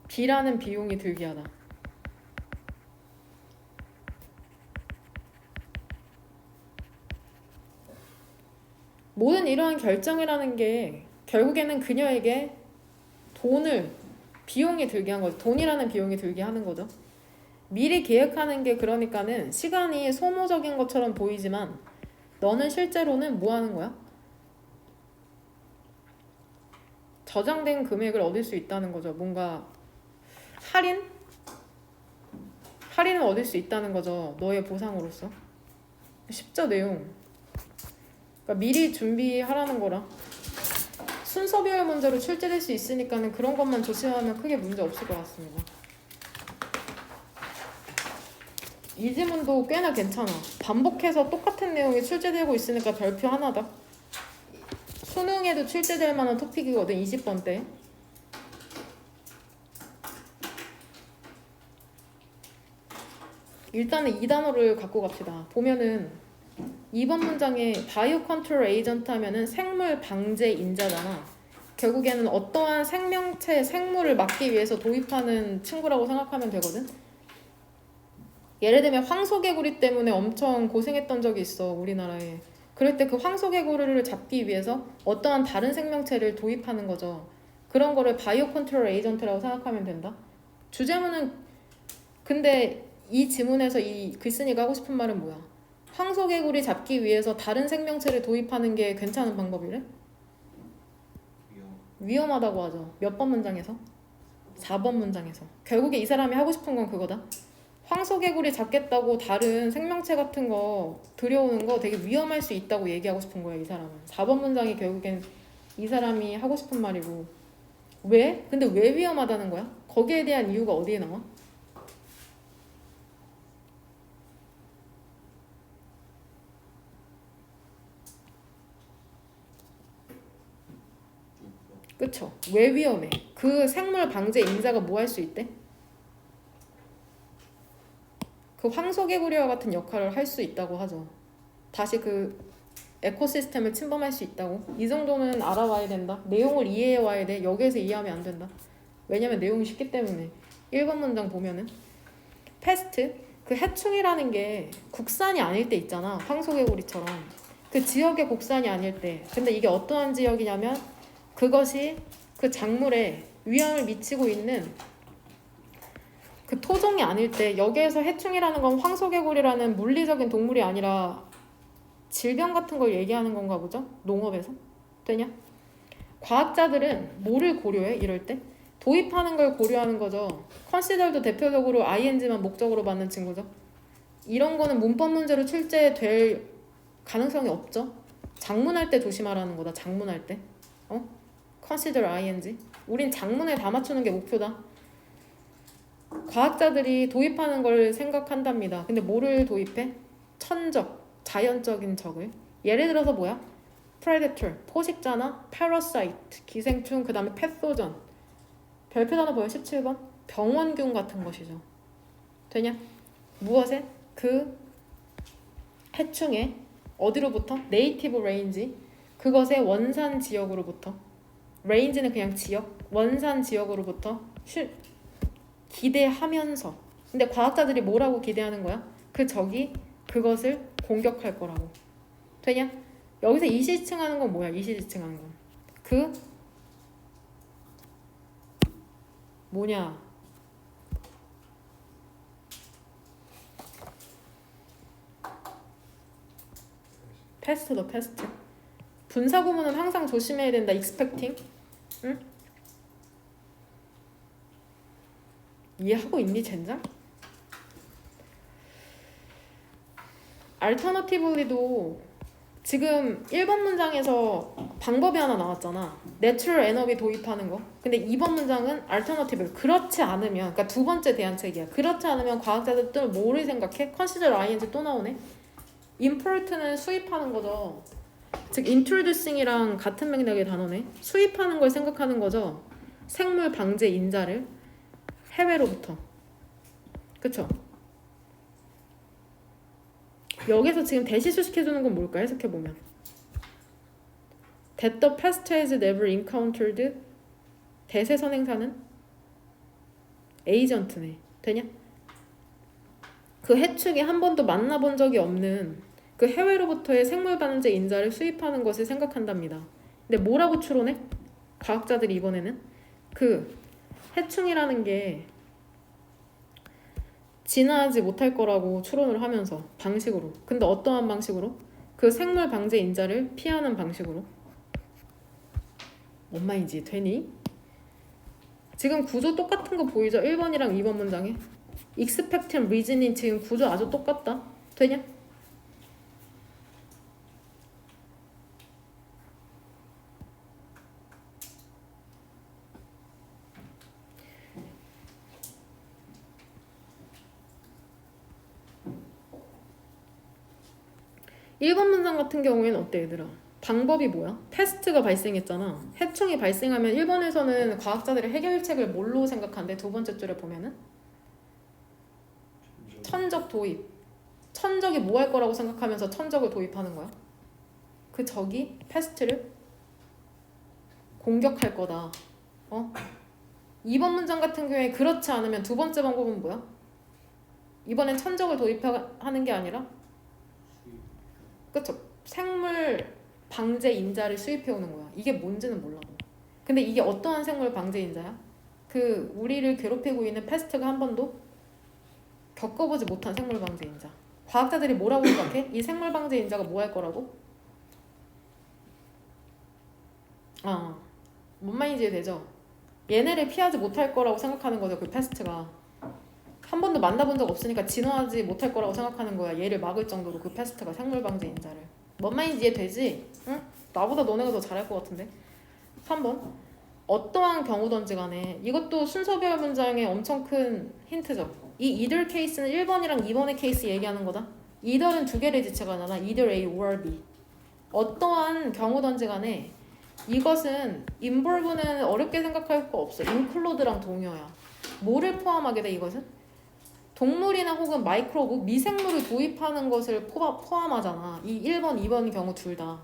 B라는 비용이 들게 하다. 모든 이러한 결정이라는 게 결국에는 그녀에게 비용이 들게 한 거죠. 돈이라는 비용이 들게 하는 거죠. 미리 계획하는 게 그러니까는 시간이 소모적인 것처럼 보이지만 너는 실제로는 뭐 하는 거야? 저장된 금액을 얻을 수 있다는 거죠. 뭔가 할인을 얻을 수 있다는 거죠. 너의 보상으로서. 쉽죠, 내용. 그러니까 미리 준비하라는 거라. 순서별 문제로 출제될 수 있으니까는 그런 것만 조심하면 크게 문제 없을 것 같습니다. 이 지문도 꽤나 괜찮아. 반복해서 똑같은 내용이 출제되고 있으니까 별표 하나다. 수능에도 출제될 만한 토픽이거든. 20번 때. 일단은 이 단어를 갖고 갑시다. 보면은 2번 문장에 바이오 컨트롤 에이전트 하면은 생물 방제 인자잖아. 결국에는 어떠한 생물을 막기 위해서 도입하는 친구라고 생각하면 되거든. 예를 들면 황소개구리 때문에 엄청 고생했던 적이 있어, 우리나라에. 그럴 때 그 황소개구리를 잡기 위해서 어떠한 다른 생명체를 도입하는 거죠. 그런 거를 바이오 컨트롤 에이전트라고 생각하면 된다. 주제문은 근데 이 지문에서 이 글쓴이가 하고 싶은 말은 뭐야? 황소개구리 잡기 위해서 다른 생명체를 도입하는 게 괜찮은 방법이래? 위험하다고 하죠. 몇 번 문장에서? 4번 문장에서. 결국에 이 사람이 하고 싶은 건 그거다. 황소개구리 잡겠다고 다른 생명체 같은 거 들여오는 거 되게 위험할 수 있다고 얘기하고 싶은 거야, 이 사람은. 4번 문장이 결국엔 이 사람이 하고 싶은 말이고. 왜? 근데 왜 위험하다는 거야? 거기에 대한 이유가 어디에 나와? 그쵸? 왜 위험해? 그 생물 방제 인자가 뭐 할 수 있대? 그 황소개구리와 같은 역할을 할 수 있다고 하죠. 다시 그 에코시스템을 침범할 수 있다고. 이 정도는 알아와야 된다. 내용을 이해해 와야 돼. 여기에서 이해하면 안 된다. 왜냐면 내용이 쉽기 때문에. 1번 문장 보면은 패스트, 그 해충이라는 게 국산이 아닐 때 있잖아. 황소개구리처럼. 그 지역의 국산이 아닐 때. 근데 이게 어떠한 지역이냐면 그것이 그 작물에 위험을 미치고 있는 그 토종이 아닐 때. 여기에서 해충이라는 건 황소개구리라는 물리적인 동물이 아니라 질병 같은 걸 얘기하는 건가 보죠? 농업에서? 되냐? 과학자들은 뭐를 고려해? 이럴 때? 도입하는 걸 고려하는 거죠. 컨시더도 대표적으로 ing만 목적으로 받는 친구죠. 이런 거는 문법 문제로 출제될 가능성이 없죠. 작문할 때 조심하라는 거다. 작문할 때. consider ing. 우린 작문에 다 맞추는 게 목표다. 과학자들이 도입하는 걸 생각한답니다. 근데 뭐를 도입해? 천적, 자연적인 적을. 예를 들어서 뭐야? predator, 포식자나 parasite, 기생충, 그 다음에 pathogen. 별표 단어 보여? 17번. 병원균 같은 것이죠. 되냐? 무엇에? 그 해충의 어디로부터? 네이티브 레인지. 그것의 원산 지역으로부터. 레인지는 그냥 지역. 원산 지역으로부터 기대하면서. 근데 과학자들이 뭐라고 기대하는 거야? 그 적이 그것을 공격할 거라고. 되냐? 여기서 이시지층하는 건 뭐야? 이시지층하는 건. 그 뭐냐? 패스트더 패스트. 분사 구문은 항상 조심해야 된다. expecting. 응? 이해하고 있니, 젠장? alternatively도 지금 1번 문장에서 방법이 하나 나왔잖아. natural energy 도입하는 거. 근데 2번 문장은 alternative. 그렇지 않으면, 그러니까 두 번째 대안책이야. 그렇지 않으면 과학자들은 뭐를 생각해? consider ing 또 나오네. import는 수입하는 거죠. 즉 introducing이랑 같은 맥락의 단어네. 수입하는 걸 생각하는 거죠. 생물 방제 인자를 해외로부터. 그쵸? 여기서 지금 대시수식해주는 건 뭘까? 해석해보면 That the past has never encountered. 대세 선행사는 에이전트네. 되냐? 그 해축이 한 번도 만나본 적이 없는 그 해외로부터의 생물 방제 인자를 수입하는 것을 생각한답니다. 근데 뭐라고 추론해? 과학자들이 이번에는 그 해충이라는 게 진화하지 못할 거라고 추론을 하면서 방식으로. 근데 어떠한 방식으로? 그 생물 방제 인자를 피하는 방식으로. 뭔 말인지 되니? 지금 구조 똑같은 거 보이죠? 1번이랑 2번 문장에 expect and reasoning 지금 구조 아주 똑같다. 되냐? 일번 문장 같은 경우에는 어때 얘들아? 방법이 뭐야? 패스트가 발생했잖아. 해충이 발생하면 1번에서는 과학자들이 해결책을 뭘로 생각하는데 두 번째 줄에 보면은 천적 도입. 천적이 뭐 할 거라고 생각하면서 천적을 도입하는 거야. 그 적이 패스트를 공격할 거다. 2번 문장 같은 경우에 그렇지 않으면 두 번째 방법은 뭐야? 이번엔 천적을 도입하는 게 아니라 그쵸? 생물 방제 인자를 수입해 오는 거야. 이게 뭔지는 몰라. 근데 이게 어떠한 생물 방제 인자야? 그 우리를 괴롭히고 있는 패스트가 한 번도 겪어보지 못한 생물 방제 인자. 과학자들이 뭐라고 생각해? 이 생물 방제 인자가 뭐 할 거라고? 뭔 말인지 이해되죠? 얘네를 피하지 못할 거라고 생각하는 거죠. 그 패스트가 한 번도 만나본 적 없으니까 진화하지 못할 거라고 생각하는 거야. 얘를 막을 정도로 그 패스트가 생물 방제 인자를. 뭔 말인지 이해되지? 응? 나보다 너네가 더 잘할 것 같은데. 3번 어떠한 경우든지 간에 이것도 순서별 문장의 엄청 큰 힌트죠. 이 either 케이스는 1번이랑 2번의 케이스 얘기하는 거다. either는 두 개를 지칭하잖아. either A or B. 어떠한 경우든지 간에 이것은 involve는 어렵게 생각할 거 없어. include랑 동의어야. 뭐를 포함하게 돼 이것은? 동물이나 혹은 마이크로브, 미생물을 도입하는 것을 포함하잖아. 이 1번, 2번 경우 둘 다.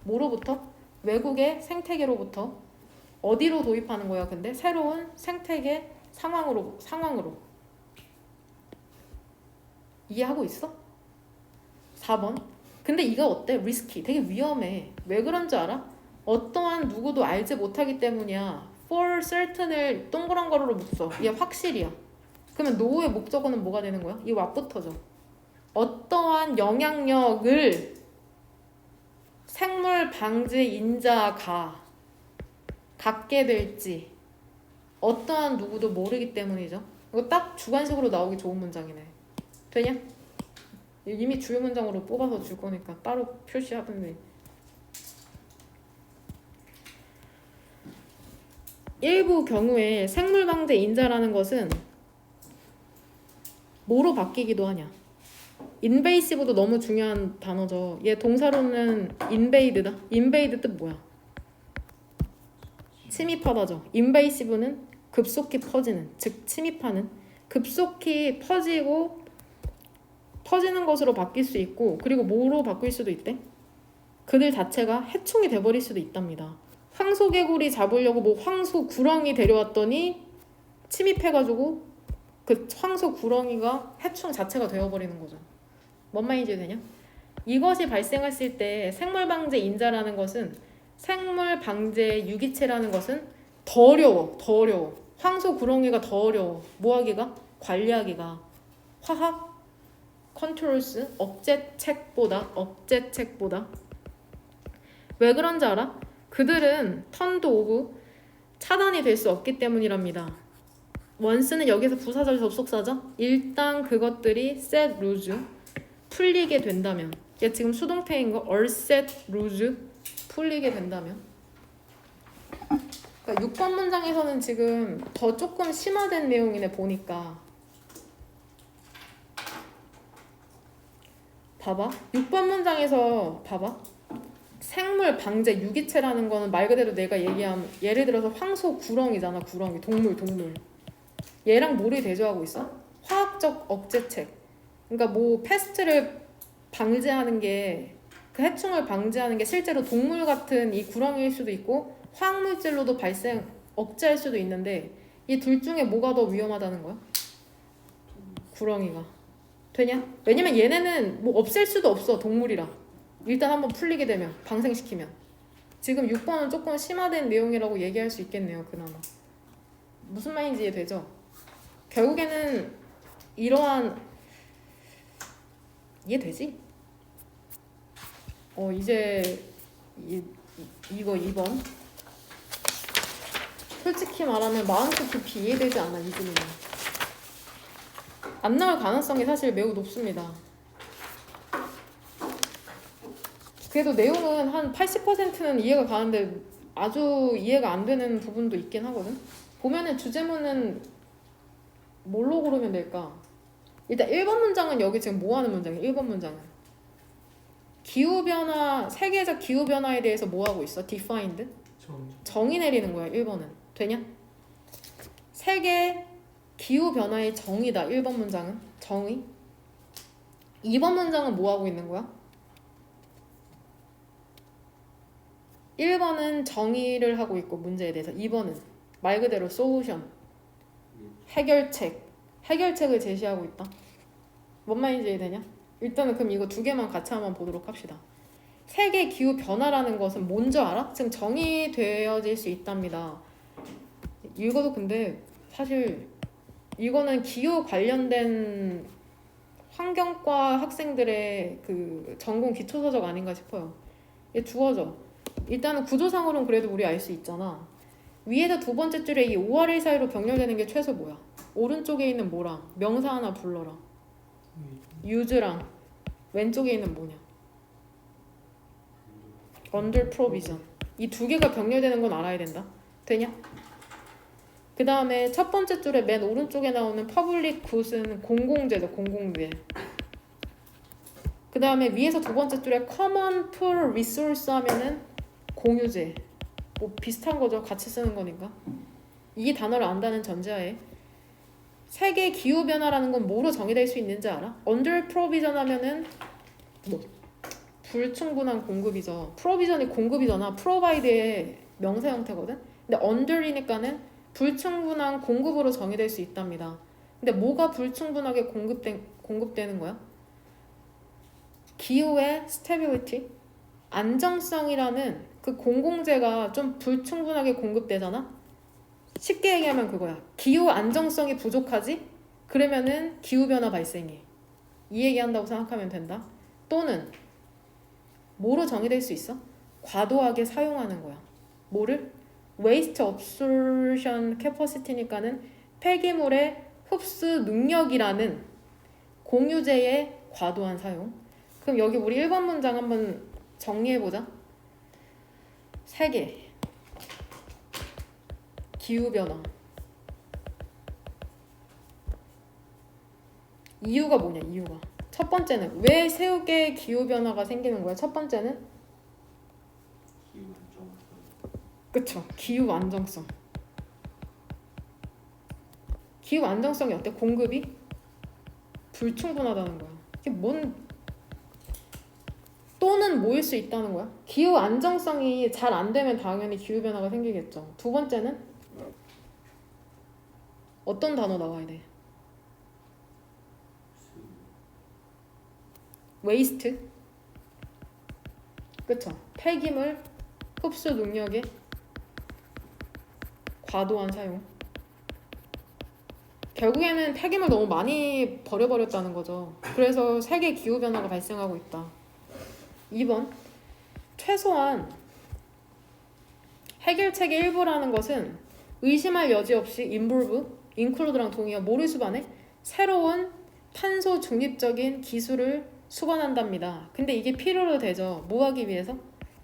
뭐로부터? 외국의 생태계로부터. 어디로 도입하는 거야 근데? 새로운 생태계 상황으로. 이해하고 있어? 4번. 근데 이거 어때? 리스키. 되게 위험해. 왜 그런 줄 알아? 어떠한 누구도 알지 못하기 때문이야. for certain을 동그란 가로로 묶어. 이게 확실이야. 그러면 no의 목적어는 뭐가 되는 거야? 이 what부터죠. 어떠한 영향력을 생물 방제 인자가 갖게 될지 어떠한 누구도 모르기 때문이죠. 이거 딱 주관식으로 나오기 좋은 문장이네. 되냐? 이미 주요 문장으로 뽑아서 줄 거니까 따로 표시하던데. 일부 경우에 생물 방제 인자라는 것은 뭐로 바뀌기도 하냐? invasive도 너무 중요한 단어죠. 얘 동사로는 invade다. invade 뜻 뭐야? 침입하다죠. invasive는 급속히 퍼지는, 즉 침입하는. 급속히 퍼지고 터지는 것으로 바뀔 수 있고 그리고 뭐로 바뀔 수도 있대? 그들 자체가 해충이 돼버릴 수도 있답니다. 황소개구리 잡으려고 뭐 황소 구렁이 데려왔더니 침입해가지고 그 황소 구렁이가 해충 자체가 되어버리는 거죠. 뭔 말인지 되냐? 이것이 발생했을 때 생물방제 인자라는 것은 생물방제 유기체라는 것은 더 어려워. 황소 구렁이가 더 어려워. 뭐하기가? 관리하기가. 화학 컨트롤스 억제책보다 왜 그런지 알아? 그들은 턴드 오브 차단이 될 수 없기 때문이랍니다. 원스는 여기서 부사절 접속사죠? 일단 그것들이 set loose 풀리게 된다면 얘 지금 수동태인 거 all set loose 풀리게 된다면 그러니까 6번 문장에서는 지금 더 조금 심화된 내용이네 보니까 봐봐 6번 문장에서 봐봐 생물 방제 유기체라는 거는 말 그대로 내가 얘기한 예를 들어서 황소 구렁이잖아 구렁이 동물 얘랑 뭐를 대조하고 있어? 화학적 억제책 그러니까 뭐 패스트를 방지하는 게 그 해충을 방지하는 게 실제로 동물 같은 이 구렁이일 수도 있고 화학물질로도 억제할 수도 있는데 이 둘 중에 뭐가 더 위험하다는 거야? 구렁이가 되냐? 왜냐면 얘네는 뭐 없앨 수도 없어 동물이라 일단 한번 풀리게 되면 방생시키면 지금 6번은 조금 심화된 내용이라고 얘기할 수 있겠네요 그나마 무슨 말인지 이해되죠? 결국에는 이러한 이해되지? 이제 이거 2번 솔직히 말하면 마음속 깊이 이해되지 않아 이 질문은 안 나올 가능성이 사실 매우 높습니다 그래도 내용은 한 80%는 이해가 가는데 아주 이해가 안 되는 부분도 있긴 하거든 보면은 주제문은 뭘로 고르면 될까? 일단 1번 문장은 여기 지금 뭐 하는 문장이야? 1번 문장은 기후변화, 세계적 기후변화에 대해서 뭐 하고 있어? defined? 정의 내리는 거야 1번은 되냐? 세계 기후변화의 정의다 1번 문장은 정의 2번 문장은 뭐 하고 있는 거야? 1번은 정의를 하고 있고 문제에 대해서 2번은 말 그대로 솔루션 해결책을 제시하고 있다 뭔 말인지 이해되냐? 일단은 그럼 이거 두 개만 같이 한번 보도록 합시다 세계 기후 변화라는 것은 뭔지 알아? 지금 정의되어질 수 있답니다 이거도 근데 사실 이거는 기후 관련된 환경과 학생들의 그 전공 기초서적 아닌가 싶어요 얘 주어져 일단은 구조상으로는 그래도 우리 알 수 있잖아 위에서 두 번째 줄에 이 5월1 사이로 병렬되는 게 최소 뭐야? 오른쪽에 있는 뭐랑 명사 하나 불러라 use랑 왼쪽에 있는 뭐냐? under provision 이 두 개가 병렬되는 건 알아야 된다 되냐? 그 다음에 첫 번째 줄에 맨 오른쪽에 나오는 public good은 공공재죠 공공재 그 다음에 위에서 두 번째 줄에 common pool resource 하면은 공유재 뭐 비슷한 거죠 같이 쓰는 거니까 이 단어를 안다는 전제하에 세계 기후변화라는 건 뭐로 정의될 수 있는지 알아? under provision 하면은 뭐 불충분한 공급이죠 provision이 공급이잖아 provide의 명사 형태거든 근데 under이니까는 불충분한 공급으로 정의될 수 있답니다 근데 뭐가 불충분하게 공급되는 거야? 기후의 stability 안정성이라는 그 공공재가 좀 불충분하게 공급되잖아 쉽게 얘기하면 그거야 기후 안정성이 부족하지? 그러면은 기후변화 발생해 이 얘기한다고 생각하면 된다 또는 뭐로 정의될 수 있어? 과도하게 사용하는 거야 뭐를? waste absorption capacity니까는 폐기물의 흡수 능력이라는 공유재의 과도한 사용 그럼 여기 우리 1번 문장 한번 정리해보자 세계 기후변화 이유가 뭐냐 이유가 첫 번째는 왜 세계 기후변화가 생기는 거야 첫 번째는 그쵸 기후 안정성 기후 안정성이 어때 공급이 불충분하다는 거야 이게 뭔 또는 뭐일 수 있다는 거야? 기후 안정성이 잘 안 되면 당연히 기후 변화가 생기겠죠. 두 번째는 어떤 단어 나와야 돼? 웨이스트. 그쵸? 폐기물 흡수 능력의 과도한 사용. 결국에는 폐기물 너무 많이 버려버렸다는 거죠. 그래서 세계 기후 변화가 발생하고 있다. 2번, 최소한 해결책의 일부라는 것은 의심할 여지 없이 include랑 동의어 모르수반에 새로운 탄소 중립적인 기술을 수반한답니다. 근데 이게 필요로 되죠. 뭐 하기 위해서?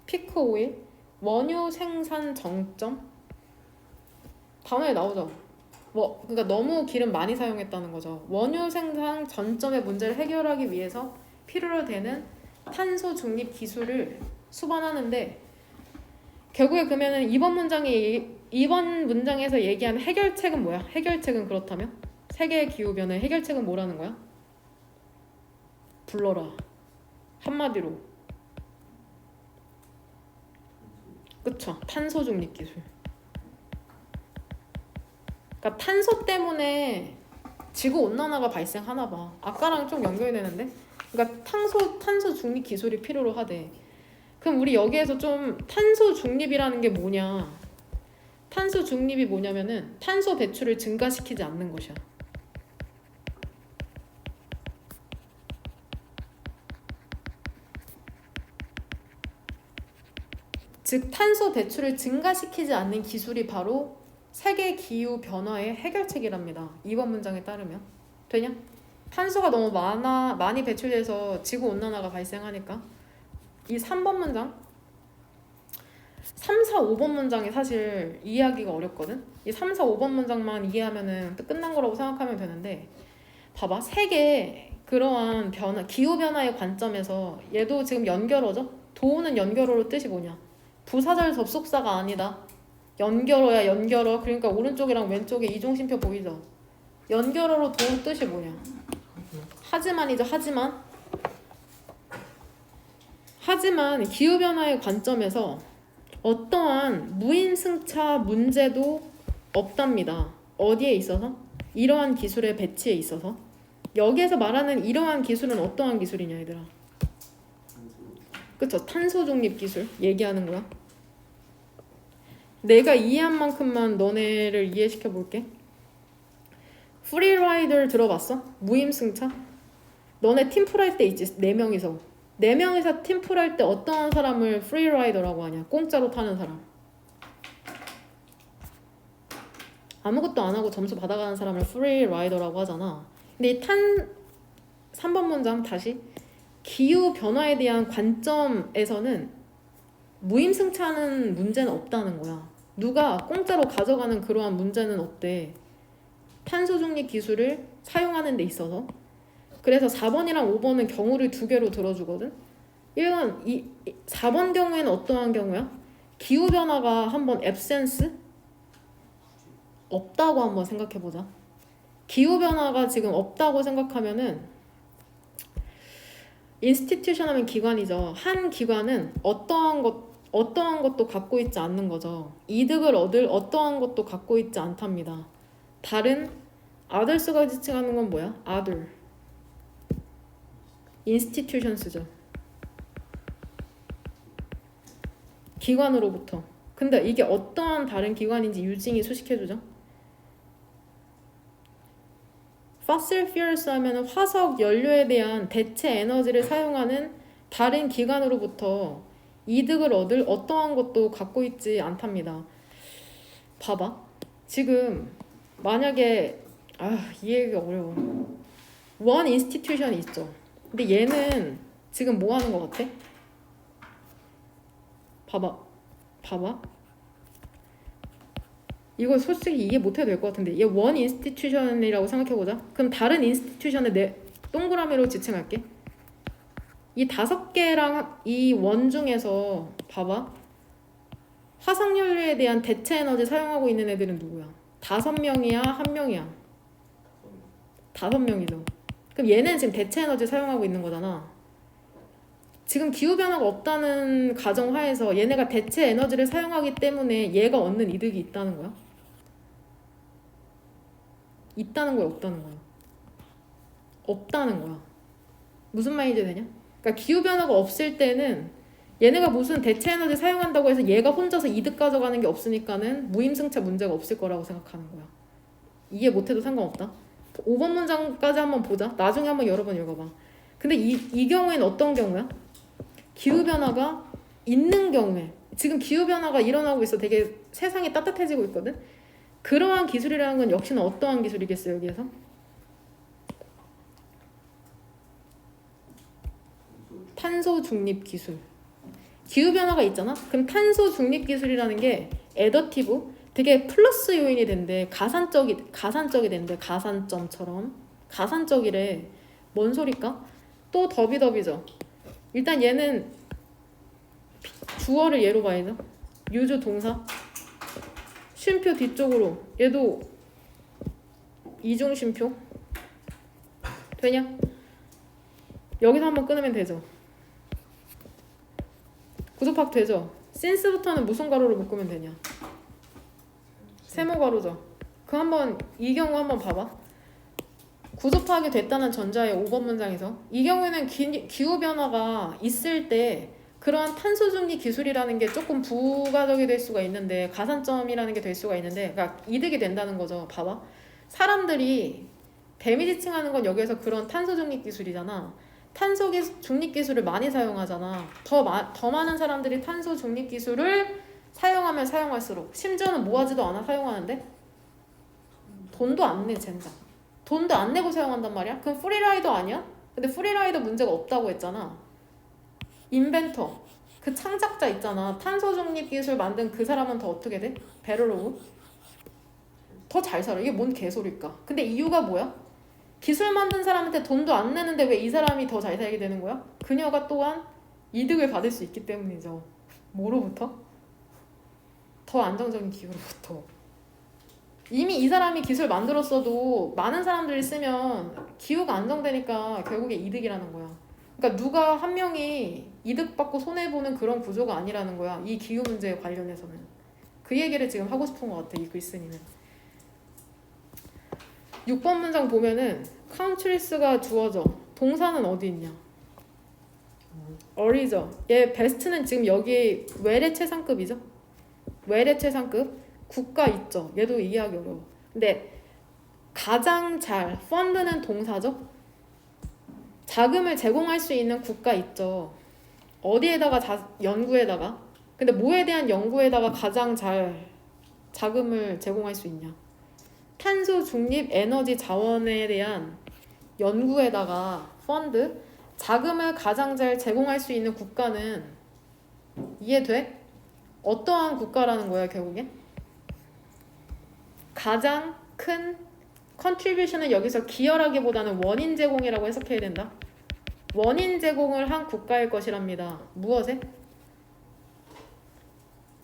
피크 오일, 원유 생산 정점 단어에 나오죠. 그러니까 너무 기름 많이 사용했다는 거죠. 원유 생산 전점의 문제를 해결하기 위해서 필요로 되는 탄소 중립 기술을 수반하는데 결국에 그러면은 이번 문장에서 얘기하는 해결책은 뭐야? 해결책은 그렇다면 세계 기후 변화의 해결책은 뭐라는 거야? 불러라. 한마디로. 그쵸? 탄소 중립 기술. 그러니까 탄소 때문에 지구 온난화가 발생하나 봐. 아까랑 좀 연결이 되는데. 그러니까 탄소 중립 기술이 필요로 하대. 그럼 우리 여기에서 좀 탄소 중립이라는 게 뭐냐? 탄소 중립이 뭐냐면은 탄소 배출을 증가시키지 않는 것이야. 즉 탄소 배출을 증가시키지 않는 기술이 바로 세계 기후 변화의 해결책이랍니다. 2번 문장에 따르면. 되냐? 탄소가 너무 많이 배출돼서 지구 온난화가 발생하니까. 이 3번 문장 3, 4, 5번 문장이 사실 이해하기가 어렵거든. 이 3, 4, 5번 문장만 이해하면은 끝난 거라고 생각하면 되는데 봐봐. 세계 그러한 기후 변화의 관점에서 얘도 지금 연결어죠. 도우는 연결어로 뜻이 뭐냐? 부사절 접속사가 아니다. 연결어야 연결어. 그러니까 오른쪽이랑 왼쪽에 이중심표 보이죠? 연결어로 도우 뜻이 뭐냐? 하지만이죠. 하지만 기후변화의 관점에서 어떠한 무임승차 문제도 없답니다. 어디에 있어서? 이러한 기술의 배치에 있어서. 여기에서 말하는 이러한 기술은 어떠한 기술이냐 얘들아? 그쵸? 탄소 중립 기술 얘기하는 거야. 내가 이해한 만큼만 너네를 이해시켜 볼게. 프리라이더 들어봤어? 무임승차? 너네 팀플 할 때 있지? 4명이서 4명이서 팀플 할 때 어떤 사람을 프리라이더라고 하냐? 공짜로 타는 사람. 아무것도 안 하고 점수 받아가는 사람을 프리라이더라고 하잖아. 근데 이 3번 문장 다시 기후 변화에 대한 관점에서는 무임승차하는 문제는 없다는 거야. 누가 공짜로 가져가는 그러한 문제는 없대. 탄소 중립 기술을 사용하는 데 있어서. 그래서 4번이랑 5번은 경우를 2개로 들어주거든. 4번 경우에는 어떠한 경우야? 기후변화가 한번 absence? 없다고 한번 생각해보자. 기후변화가 지금 없다고 생각하면은 인스티튜션 하면 기관이죠. 한 기관은 어떠한 것도 갖고 있지 않는 거죠. 이득을 얻을 어떠한 것도 갖고 있지 않답니다. 다른 others가 지칭하는 건 뭐야? other institutions죠. 기관으로부터. 근데 이게 어떠한 다른 기관인지 유징이 수식해주죠. fossil fuels 하면 화석 연료에 대한 대체 에너지를 사용하는 다른 기관으로부터 이득을 얻을 어떠한 것도 갖고 있지 않답니다. 봐봐. 지금 만약에 이해하기가 어려워. 원 인스티튜션이 있죠. 근데 얘는 지금 뭐 하는 것 같아? 봐봐. 이거 솔직히 이해 못해도 될 것 같은데 얘 원 인스티튜션이라고 생각해보자. 그럼 다른 인스티튜션을 동그라미로 지칭할게. 이 5개랑 이 원 중에서 봐봐. 화석연료에 대한 대체 에너지 사용하고 있는 애들은 누구야? 5명이야? 1명이야? 5명이죠. 그럼 얘는 지금 대체 에너지 사용하고 있는 거잖아. 지금 기후변화가 없다는 가정하에서 얘네가 대체 에너지를 사용하기 때문에 얘가 얻는 이득이 있다는 거야? 있다는 거야, 없다는 거야? 없다는 거야. 무슨 말인지 되냐? 그러니까 기후변화가 없을 때는 얘네가 무슨 대체 에너지 사용한다고 해서 얘가 혼자서 이득 가져가는 게 없으니까는 무임승차 문제가 없을 거라고 생각하는 거야. 이해 못해도 상관없다. 5번 문장까지 한번 보자. 나중에 한번 여러 번 읽어봐. 근데 이 경우에는 어떤 경우야? 기후변화가 있는 경우에, 지금 기후변화가 일어나고 있어. 되게 세상이 따뜻해지고 있거든. 그러한 기술이라는 건 역시나 어떠한 기술이겠어요, 여기에서? 탄소 중립 기술. 기후변화가 있잖아? 그럼 탄소 중립 기술이라는 게 애더티브, 되게 플러스 요인이 된대. 가산적이 된대. 가산점처럼. 가산적이래. 뭔 소리까? 또 더비더비죠. 일단 얘는 주어를 예로 봐야죠. 유주 동사. 쉼표 뒤쪽으로. 얘도 이중 쉼표. 되냐? 여기서 한번 끊으면 되죠. 구조팍 되죠? since부터는 무슨 가로로 묶으면 되냐? 세모 가로죠. 그 한번 이 경우 한번 봐봐. 구조 파악이 됐다는 전자의 5번 문장에서 이 경우에는 기후 변화가 있을 때 그러한 탄소 중립 기술이라는 게 조금 부가적이 될 수가 있는데, 가산점이라는 게 될 수가 있는데, 그러니까 이득이 된다는 거죠. 봐봐. 사람들이 데미지 칭하는 건 여기에서 그런 탄소 중립 기술이잖아. 탄소 중립 기술을 많이 사용하잖아. 더 많은 사람들이 탄소 중립 기술을 사용하면 사용할수록, 심지어는 뭐 하지도 않아 사용하는데 돈도 안 내, 젠장. 돈도 안 내고 사용한단 말이야? 그럼 프리라이더 아니야? 근데 프리라이더 문제가 없다고 했잖아. 인벤터, 그 창작자 있잖아. 탄소 중립 기술 만든 그 사람은 더 어떻게 돼? 베러로우? 더 잘 살아. 이게 뭔 개소리일까? 근데 이유가 뭐야? 기술 만든 사람한테 돈도 안 내는데 왜 이 사람이 더 잘 살게 되는 거야? 그녀가 또한 이득을 받을 수 있기 때문이죠. 뭐로부터? 더 안정적인 기후로부터. 이미 이 사람이 기술 만들었어도 많은 사람들이 쓰면 기후가 안정되니까 결국에 이득이라는 거야. 그러니까 누가 한 명이 이득받고 손해보는 그런 구조가 아니라는 거야. 이 기후 문제에 관련해서는. 그 얘기를 지금 하고 싶은 것 같아, 이 글쓴이는. 6번 문장 보면은 countrys가 주어져. 동사는 어디 있냐? 어리죠. 얘 베스트는 지금 여기 외래 최상급이죠. 외래 최상급. 국가 있죠. 얘도 이해하기 어려워. 근데 가장 잘, 펀드는 동사죠. 자금을 제공할 수 있는 국가 있죠. 어디에다가 연구에다가. 근데 뭐에 대한 연구에다가 가장 잘 자금을 제공할 수 있냐? 탄소 중립 에너지 자원에 대한 연구에다가 펀드, 자금을 가장 잘 제공할 수 있는 국가는, 이해돼? 어떠한 국가라는 거야 결국엔? 가장 큰 컨트리뷰션은 여기서 기여라기보다는 원인 제공이라고 해석해야 된다. 원인 제공을 한 국가일 것이랍니다. 무엇에?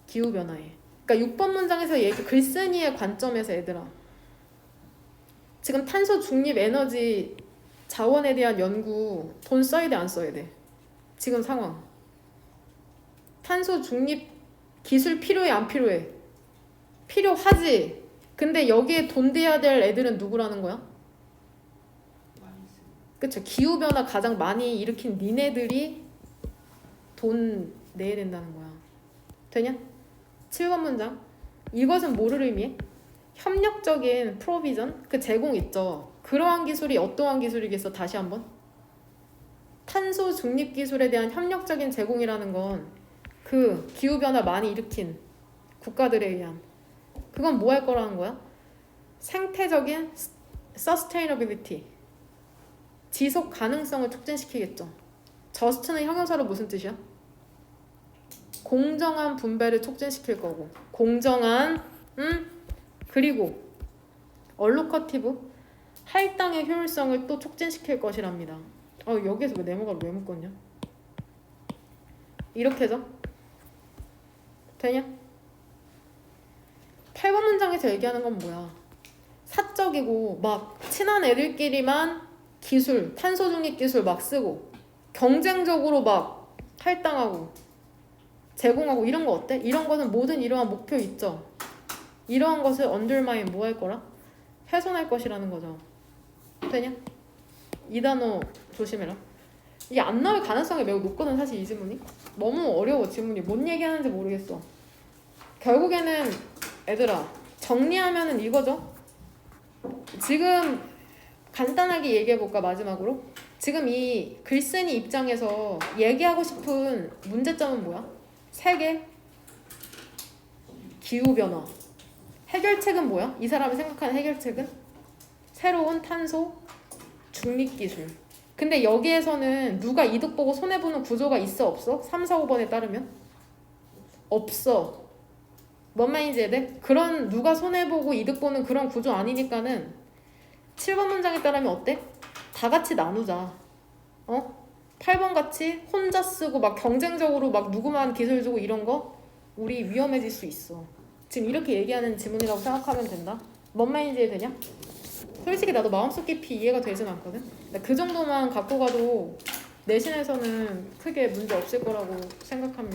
기후변화에. 그러니까 6번 문장에서 글쓴이의 관점에서 얘들아, 지금 탄소 중립 에너지 자원에 대한 연구 돈 써야 돼, 안 써야 돼? 지금 상황. 탄소 중립 기술 필요해, 안 필요해? 필요하지. 근데 여기에 돈 대야 될 애들은 누구라는 거야? 그쵸. 기후변화 가장 많이 일으킨 니네들이 돈 내야 된다는 거야. 되냐? 7번 문장. 이것은 뭐를 의미해? 협력적인 프로비전? 그 제공 있죠. 그러한 기술이 어떠한 기술이겠어? 다시 한번. 탄소 중립 기술에 대한 협력적인 제공이라는 건 그 기후변화 많이 일으킨 국가들에 의한, 그건 뭐 할 거라는 거야? 생태적인 sustainability, 지속 가능성을 촉진시키겠죠. just는 형용사로 무슨 뜻이야? 공정한 분배를 촉진시킬 거고, 공정한, 그리고 allocative, 할당의 효율성을 또 촉진시킬 것이랍니다. 여기에서 왜 네모가 왜 묶었냐? 이렇게죠? 되냐? 8번 문장에서 얘기하는 건 뭐야? 사적이고 막 친한 애들끼리만 기술, 탄소 중립 기술 막 쓰고 경쟁적으로 막 할당하고 제공하고 이런 거 어때? 이런 거는 모든 이러한 목표 있죠. 이러한 것을 undermine 뭐 할 거라? 훼손할 것이라는 거죠. 되냐? 이 단어 조심해라. 이게 안 나올 가능성이 매우 높거든 사실 이 지문이. 너무 어려워 지문이. 뭔 얘기하는지 모르겠어. 결국에는 얘들아 정리하면은 이거죠. 지금 간단하게 얘기해볼까 마지막으로. 지금 이 글쓴이 입장에서 얘기하고 싶은 문제점은 뭐야? 세계 기후변화. 해결책은 뭐야? 이 사람이 생각하는 해결책은? 새로운 탄소 중립기술. 근데 여기에서는 누가 이득 보고 손해보는 구조가 있어 없어? 3, 4, 5번에 따르면? 없어. 뭔 말인지 이해돼? 그런 누가 손해보고 이득 보는 그런 구조 아니니까는 7번 문장에 따르면 어때? 다 같이 나누자. 8번 같이 혼자 쓰고 막 경쟁적으로 막 누구만 기술 주고 이런 거 우리 위험해질 수 있어. 지금 이렇게 얘기하는 지문이라고 생각하면 된다. 뭔 말인지 이해되냐? 솔직히 나도 마음속 깊이 이해가 되진 않거든. 근데 그 정도만 갖고 가도 내신에서는 크게 문제 없을 거라고 생각합니다.